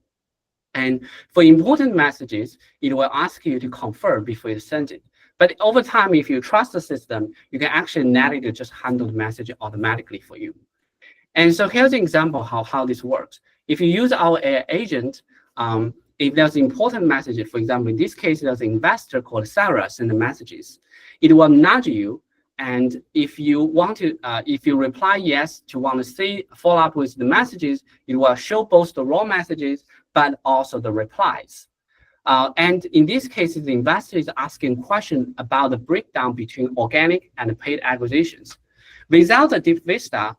N: And for important messages, it will ask you to confirm before you send it. But over time, if you trust the system, you can actually net it to just handle the message automatically for you. And so here's an example of how this works. If you use our AI agent, if there's important messages, for example, in this case, there's an investor called Sarah send the messages. It will nudge you. And if you want to, if you reply yes to want to see follow up with the messages, it will show both the raw messages, but also the replies. And in this case, the investor is asking questions about the breakdown between organic and paid acquisitions. Without a deep vista,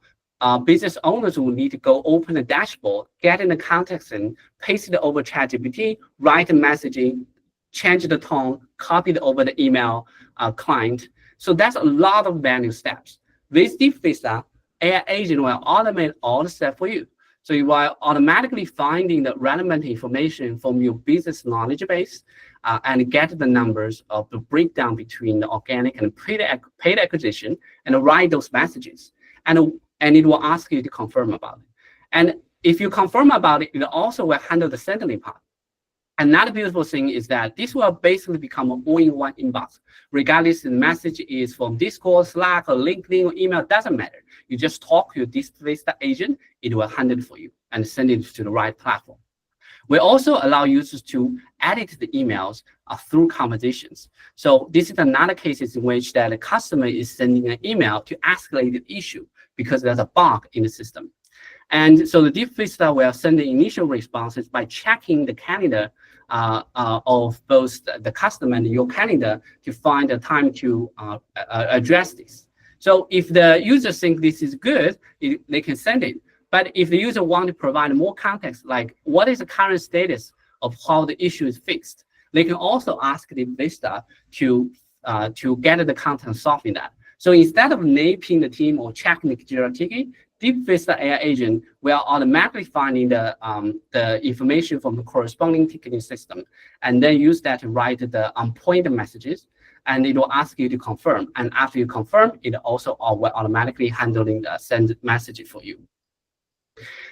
N: business owners will need to go open the dashboard, get in the context and paste it over ChatGPT, write the messaging, change the tone, copy it over the email client. So that's a lot of manual steps. With Deep Vista, AI agent will automate all the steps for you. So you are automatically finding the relevant information from your business knowledge base and get the numbers of the breakdown between the organic and paid acquisition and write those messages. And it will ask you to confirm about it. And if you confirm about it, it also will handle the sending part. Another beautiful thing is that this will basically become an all-in-one inbox. Regardless the message is from Discord, Slack, or LinkedIn, or email, doesn't matter. You just talk to your Deep Vista agent, it will handle it for you and send it to the right platform. We also allow users to edit the emails through conversations. So this is another case in which that a customer is sending an email to escalate the issue because there's a bug in the system. And so the Deep Vista will send the initial responses by checking the calendar of both the customer and your calendar to find a time to address this. So if the user thinks this is good, they can send it. But if the user wants to provide more context, like what is the current status of how the issue is fixed, they can also ask the Vista to get the content solving that. So instead of naping the team or checking the Jira ticket, Deep Vista AI agent will automatically finding the information from the corresponding ticketing system, and then use that to write the on-point messages, and it will ask you to confirm. And after you confirm, it also will automatically handling the send message for you.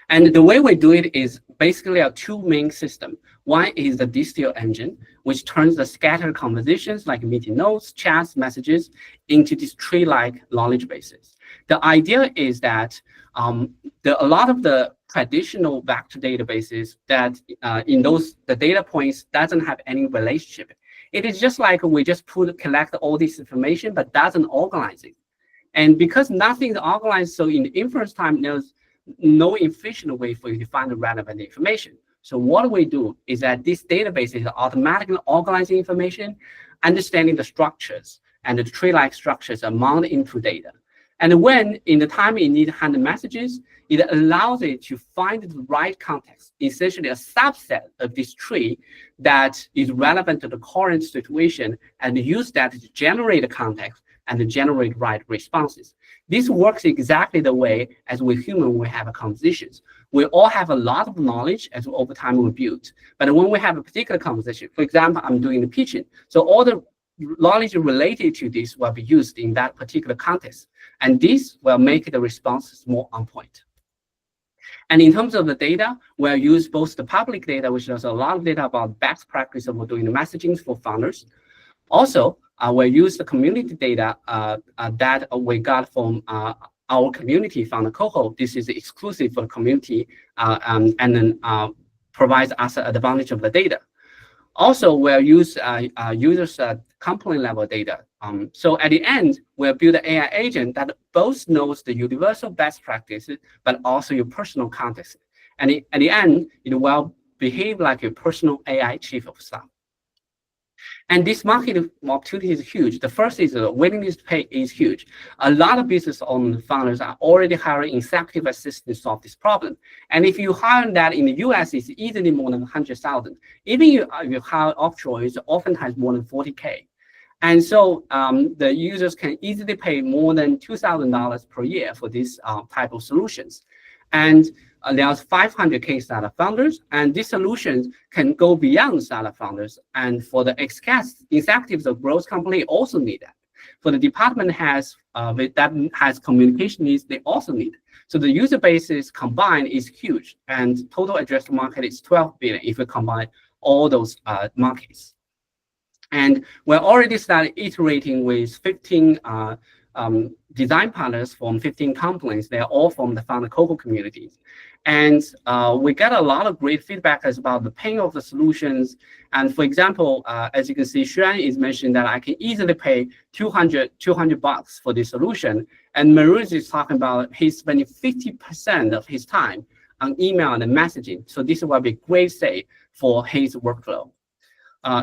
N: And the way we do it is basically a two main system. One is the distill engine, which turns the scattered conversations like meeting notes, chats, messages into these tree-like knowledge bases. The idea is that a lot of the traditional vector databases that in those, the data points doesn't have any relationship. It is just like we just collect all this information, but doesn't organize it. And because nothing is organized, so in the inference time, there's no efficient way for you to find the relevant information. So what we do is that this database is automatically organizing information, understanding the structures and the tree-like structures among the input data. And when in the time you need to handle messages, it allows it to find the right context, essentially a subset of this tree that is relevant to the current situation, and use that to generate the context and to generate right responses. This works exactly the way as we human we have conversations. We all have a lot of knowledge as over time we build. But when we have a particular conversation, for example, I'm doing the pitching, so all the knowledge related to this will be used in that particular context. And this will make the responses more on point. And in terms of the data, we'll use both the public data, which has a lot of data about best practice of doing the messaging for founders. Also, we'll use the community data that we got from our community founder cohort. This is exclusive for the community and then provides us an advantage of the data. Also, we'll use users' component level data. So at the end, we'll build an AI agent that both knows the universal best practices, but also your personal context. And at the end, it will behave like your personal AI chief of staff. And this market opportunity is huge. The first is the willingness to pay is huge. A lot of business owners, founders are already hiring executive assistants to solve this problem. And if you hire that in the US, it's easily more than 100,000. Even if you hire offshore, it's oftentimes more than 40K. And so the users can easily pay more than $2,000 per year for this type of solutions. And there's 500K startup founders, and these solutions can go beyond startup founders. And for the executives of growth company also need that. For the department that has communication needs, they also need it. So the user bases combined is huge, and total addressable market is 12 billion if we combine all those markets. And we're already started iterating with 15 design partners from 15 companies. They're all from the founder cohort communities. And we got a lot of great feedback about the pain of the solutions. And for example, as you can see, Xuan is mentioning that I can easily pay $200 for this solution. And Maruz is talking about he's spending 50% of his time on email and messaging. So this will be a great save for his workflow.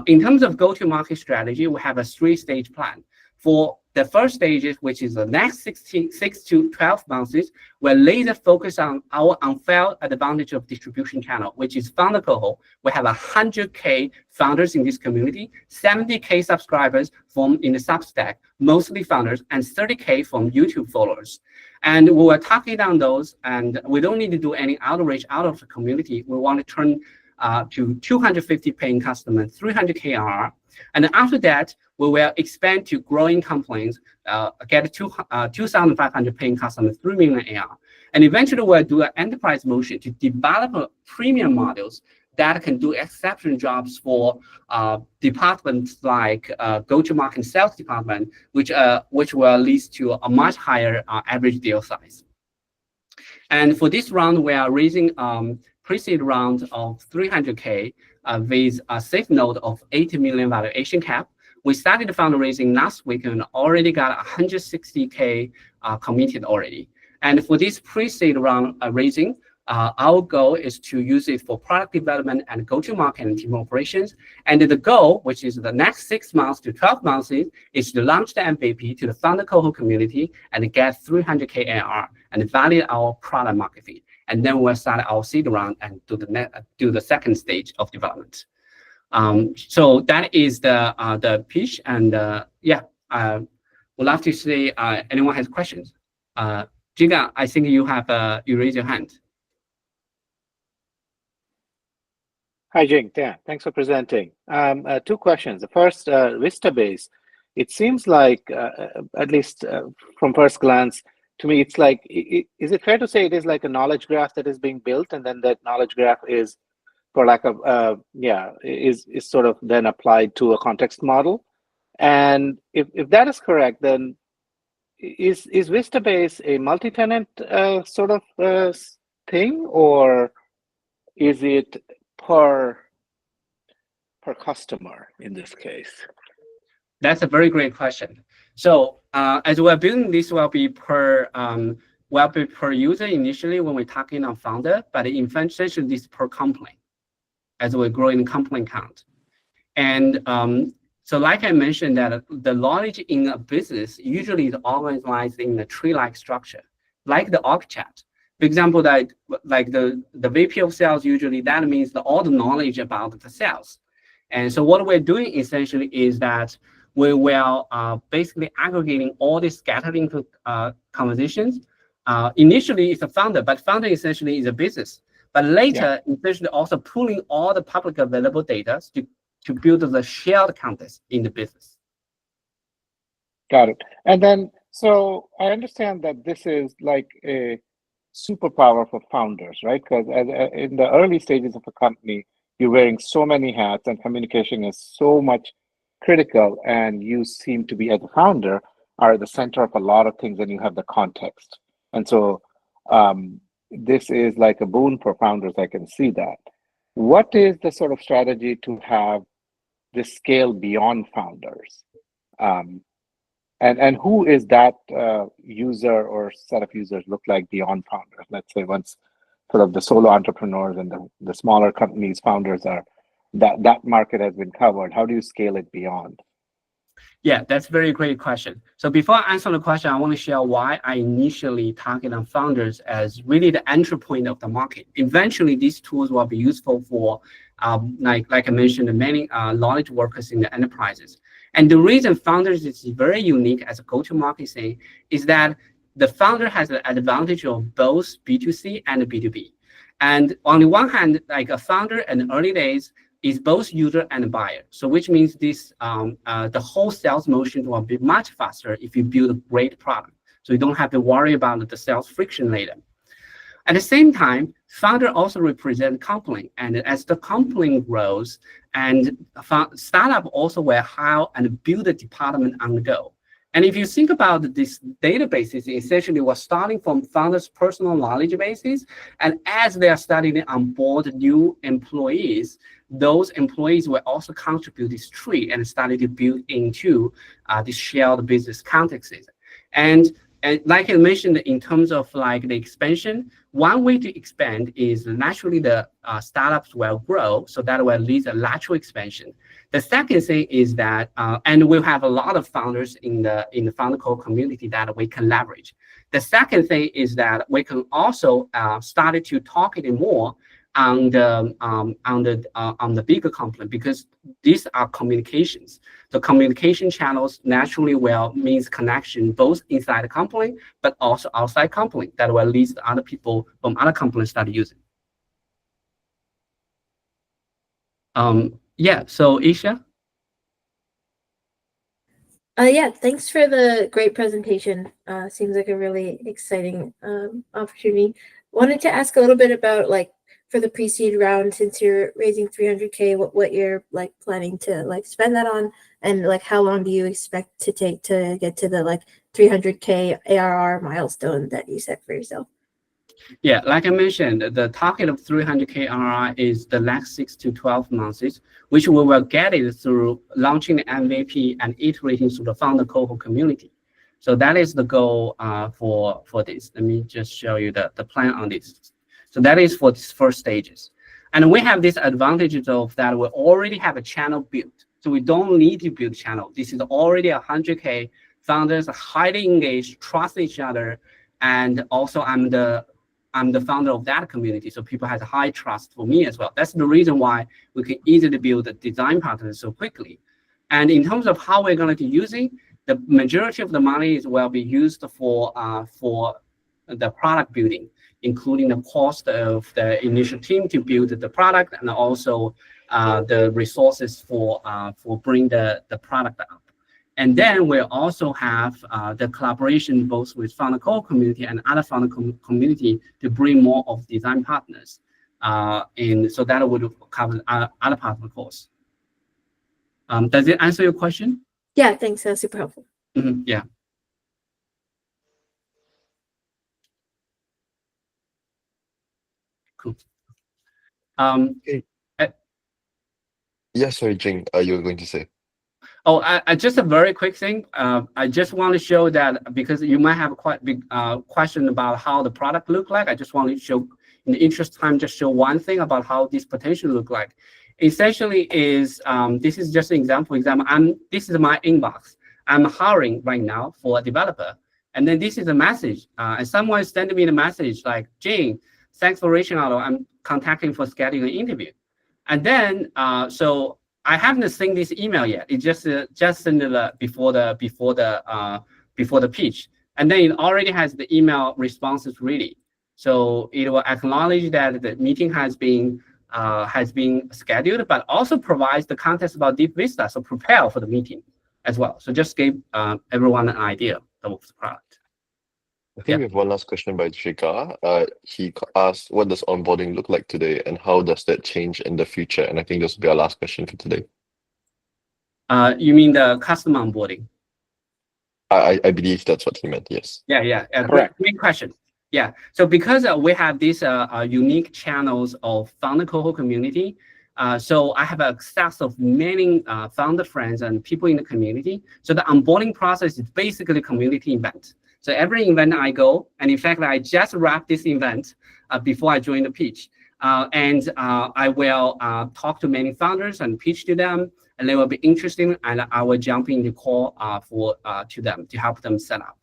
N: In terms of go-to-market strategy, we have a 3-stage plan. For the first stage, which is the next 6 to 12 months, we're laser focused on our unfair advantage of distribution channel, which is founder cohort. We have 100K founders in this community, 70K subscribers in the Substack, mostly founders, and 30K from YouTube followers. And we were talking down those, and we don't need to do any outreach out of the community. We want to turn to 250 paying customers, 300K ARR. And after that, we will expand to growing companies, get 2,500 paying customers, 3 million ARR. And eventually we'll do an enterprise motion to develop premium models that can do exceptional jobs for departments like go-to-market sales department, which will lead to a much higher average deal size. And for this round, we are raising pre-seed round of 300K with a safe note of 80 million valuation cap. We started fundraising last week and already got 160K committed already. And for this pre-seed round raising, our goal is to use it for product development and go-to-market and team operations. And the goal, which is the next 6 months to 12 months, is to launch the MVP to the founder cohort community and get 300K ARR and validate our product market fit. And then we'll start our seed round and do the second stage of development. So that is the pitch. And would love to see anyone has questions. Jiga, I think you raised your hand.
F: Hi, Jing. Yeah, thanks for presenting. 2 questions. The first, Vistabase. It seems like, at least from first glance, to me, it's like, is it fair to say it is like a knowledge graph that is being built, and then that knowledge graph is, for lack of, is sort of then applied to a context model? And if that is correct, then is Vistabase a multi-tenant sort of thing, or is it per customer in this case?
N: That's a very great question. So as we're building this, will be per user initially when we're talking on founder, but eventually this per company as we're growing company count. And so like I mentioned, that the knowledge in a business usually is organized in a tree-like structure, like the org chart. For example, that like the VP of sales, usually that means all the knowledge about the sales. And so what we're doing essentially is that we will basically aggregating all these scattering conversations. Initially, it's a founder, but founder essentially is a business. But later, essentially also pulling all the public available data to build the shared context in the business.
F: Got it. And then, so I understand that this is like a superpower for founders, right? Because in the early stages of a company, you're wearing so many hats and communication is so much critical, and you seem to be, as a founder, are at the center of a lot of things, and you have the context. And so this is like a boon for founders. I can see that. What is the sort of strategy to have this scale beyond founders? And who is that user or set of users look like beyond founders? Let's say once sort of the solo entrepreneurs and the smaller companies founders are, that market has been covered. How do you scale it beyond?
N: Yeah, that's a very great question. So before I answer the question, I want to share why I initially target on founders as really the entry point of the market. Eventually, these tools will be useful for, like I mentioned, the many knowledge workers in the enterprises. And the reason founders is very unique as a go-to-market thing is that the founder has the advantage of both B2C and B2B. And on the one hand, like a founder in the early days is both user and buyer. So which means this the whole sales motion will be much faster if you build a great product. So you don't have to worry about the sales friction later. At the same time, founder also represent coupling, and as the coupling grows, and startup also will hire and build a department on the go. And if you think about these databases, essentially we're starting from founders' personal knowledge bases, and as they are starting to onboard new employees, those employees will also contribute this tree and starting to build into this shared business contexts. And like I mentioned, in terms of like the expansion, one way to expand is naturally the startups will grow, so that will lead a lateral expansion. The second thing is that, and we'll have a lot of founders in the founder core community that we can leverage. The second thing is that we can also start to talk it more on the bigger company, because these are communications. The communication channels naturally will means connection both inside the company but also outside company that will lead to other people from other companies start using. Yeah, so Isha.
O: Yeah, thanks for the great presentation. Seems like a really exciting opportunity. Wanted to ask a little bit about like for the pre-seed round, since you're raising 300K, what you're like planning to like spend that on, and like how long do you expect to take to get to the like 300K ARR milestone that you set for yourself?
N: Yeah, like I mentioned, the target of 300K ARR is the next 6 to 12 months, which we will get it through launching the MVP and iterating through the founder cohort community. So that is the goal for this. Let me just show you the plan on this. So that is for these first stages. And we have this advantage of that we already have a channel built. So we don't need to build channel. This is already 100K founders, highly engaged, trust each other. And also I'm the founder of that community. So people have high trust for me as well. That's the reason why we can easily build a design partners so quickly. And in terms of how we're going to be using, the majority of the money will be used for the product building, including the cost of the initial team to build the product, and also the resources for bring the product up. And then we'll also have the collaboration both with founder core community and other founder community to bring more of design partners. And so that would cover other part of the course. Does it answer your question?
O: Yeah, thanks. That's super helpful.
N: Mm-hmm. Yeah. Cool.
A: Okay. Yeah, sorry, Jing, you were going to say.
N: Oh, I just a very quick thing. I just want to show that because you might have a quite big question about how the product look like. I just want to show, in the interest of time, just show one thing about how this potential look like. Essentially, is this is just an example. This is my inbox. I'm hiring right now for a developer, and then this is a message. And someone sent me the message like, Jing, thanks for reaching out. I'm contacting for scheduling an interview. And then so I haven't seen this email yet. It just sent it before the pitch, and then it already has the email responses ready. So it will acknowledge that the meeting has been scheduled, but also provides the context about Deep Vista, so prepare for the meeting as well. So just give everyone an idea of the product.
A: I think we have one last question by Trika. He asked, what does onboarding look like today, and how does that change in the future? And I think this will be our last question for today.
N: You mean the customer onboarding?
A: I believe that's what he meant, yes.
N: Yeah.
L: Correct.
N: Great question. Yeah, so because we have these unique channels of founder cohort community, so I have access of many founder friends and people in the community. So the onboarding process is basically a community event. So every event I go, and in fact, I just wrapped this event before I joined the pitch. And I will talk to many founders and pitch to them, and they will be interesting, and I will jump in the call to them to help them set up.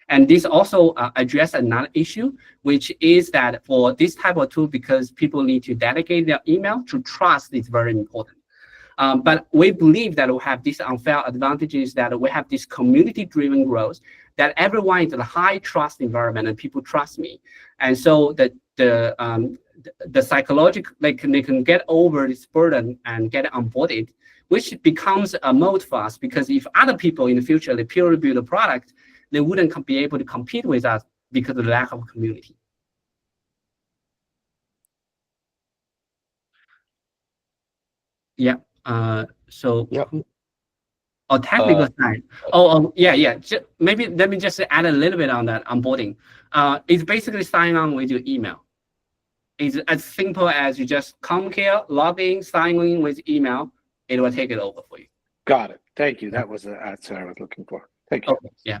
N: And this also address another issue, which is that for this type of tool, because people need to dedicate their email, to trust is very important. But we believe that we have these unfair advantages, that we have this community-driven growth, that everyone is in a high trust environment and people trust me. And so the psychological, like they can get over this burden and get onboarded, which becomes a moat for us, because if other people in the future, they peer review the product, they wouldn't be able to compete with us because of the lack of community. Yeah. So.
A: Yep.
N: Or technical side. Yeah. Maybe let me just add a little bit on that onboarding. It's basically sign on with your email. It's as simple as you just come here, log in, sign in with email. It will take it over for you.
F: Got it. Thank you. That was the answer I was looking for. Thank you.
N: Okay. Yeah.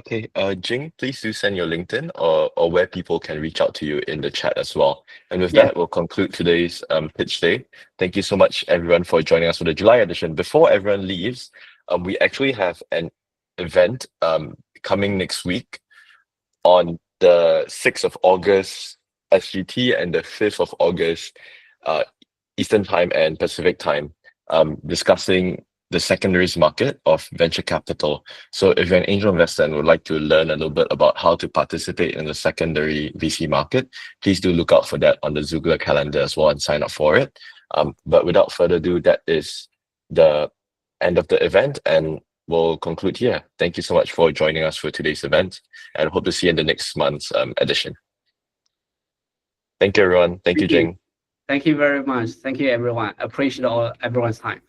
A: Okay, Jing, please do send your LinkedIn or where people can reach out to you in the chat as well. And with that, we'll conclude today's pitch day. Thank you so much, everyone, for joining us for the July edition. Before everyone leaves, we actually have an event coming next week on the 6th of August SGT and the 5th of August Eastern Time and Pacific Time, discussing the secondaries market of venture capital. So if you're an angel investor and would like to learn a little bit about how to participate in the secondary VC market, please do look out for that on the Xoogler calendar as well and sign up for it. But without further ado, that is the end of the event, and we'll conclude here. Thank you so much for joining us for today's event, and hope to see you in the next month's edition. Thank you, everyone. Thank you, Jing.
N: Thank you very much. Thank you, everyone. Appreciate everyone's time.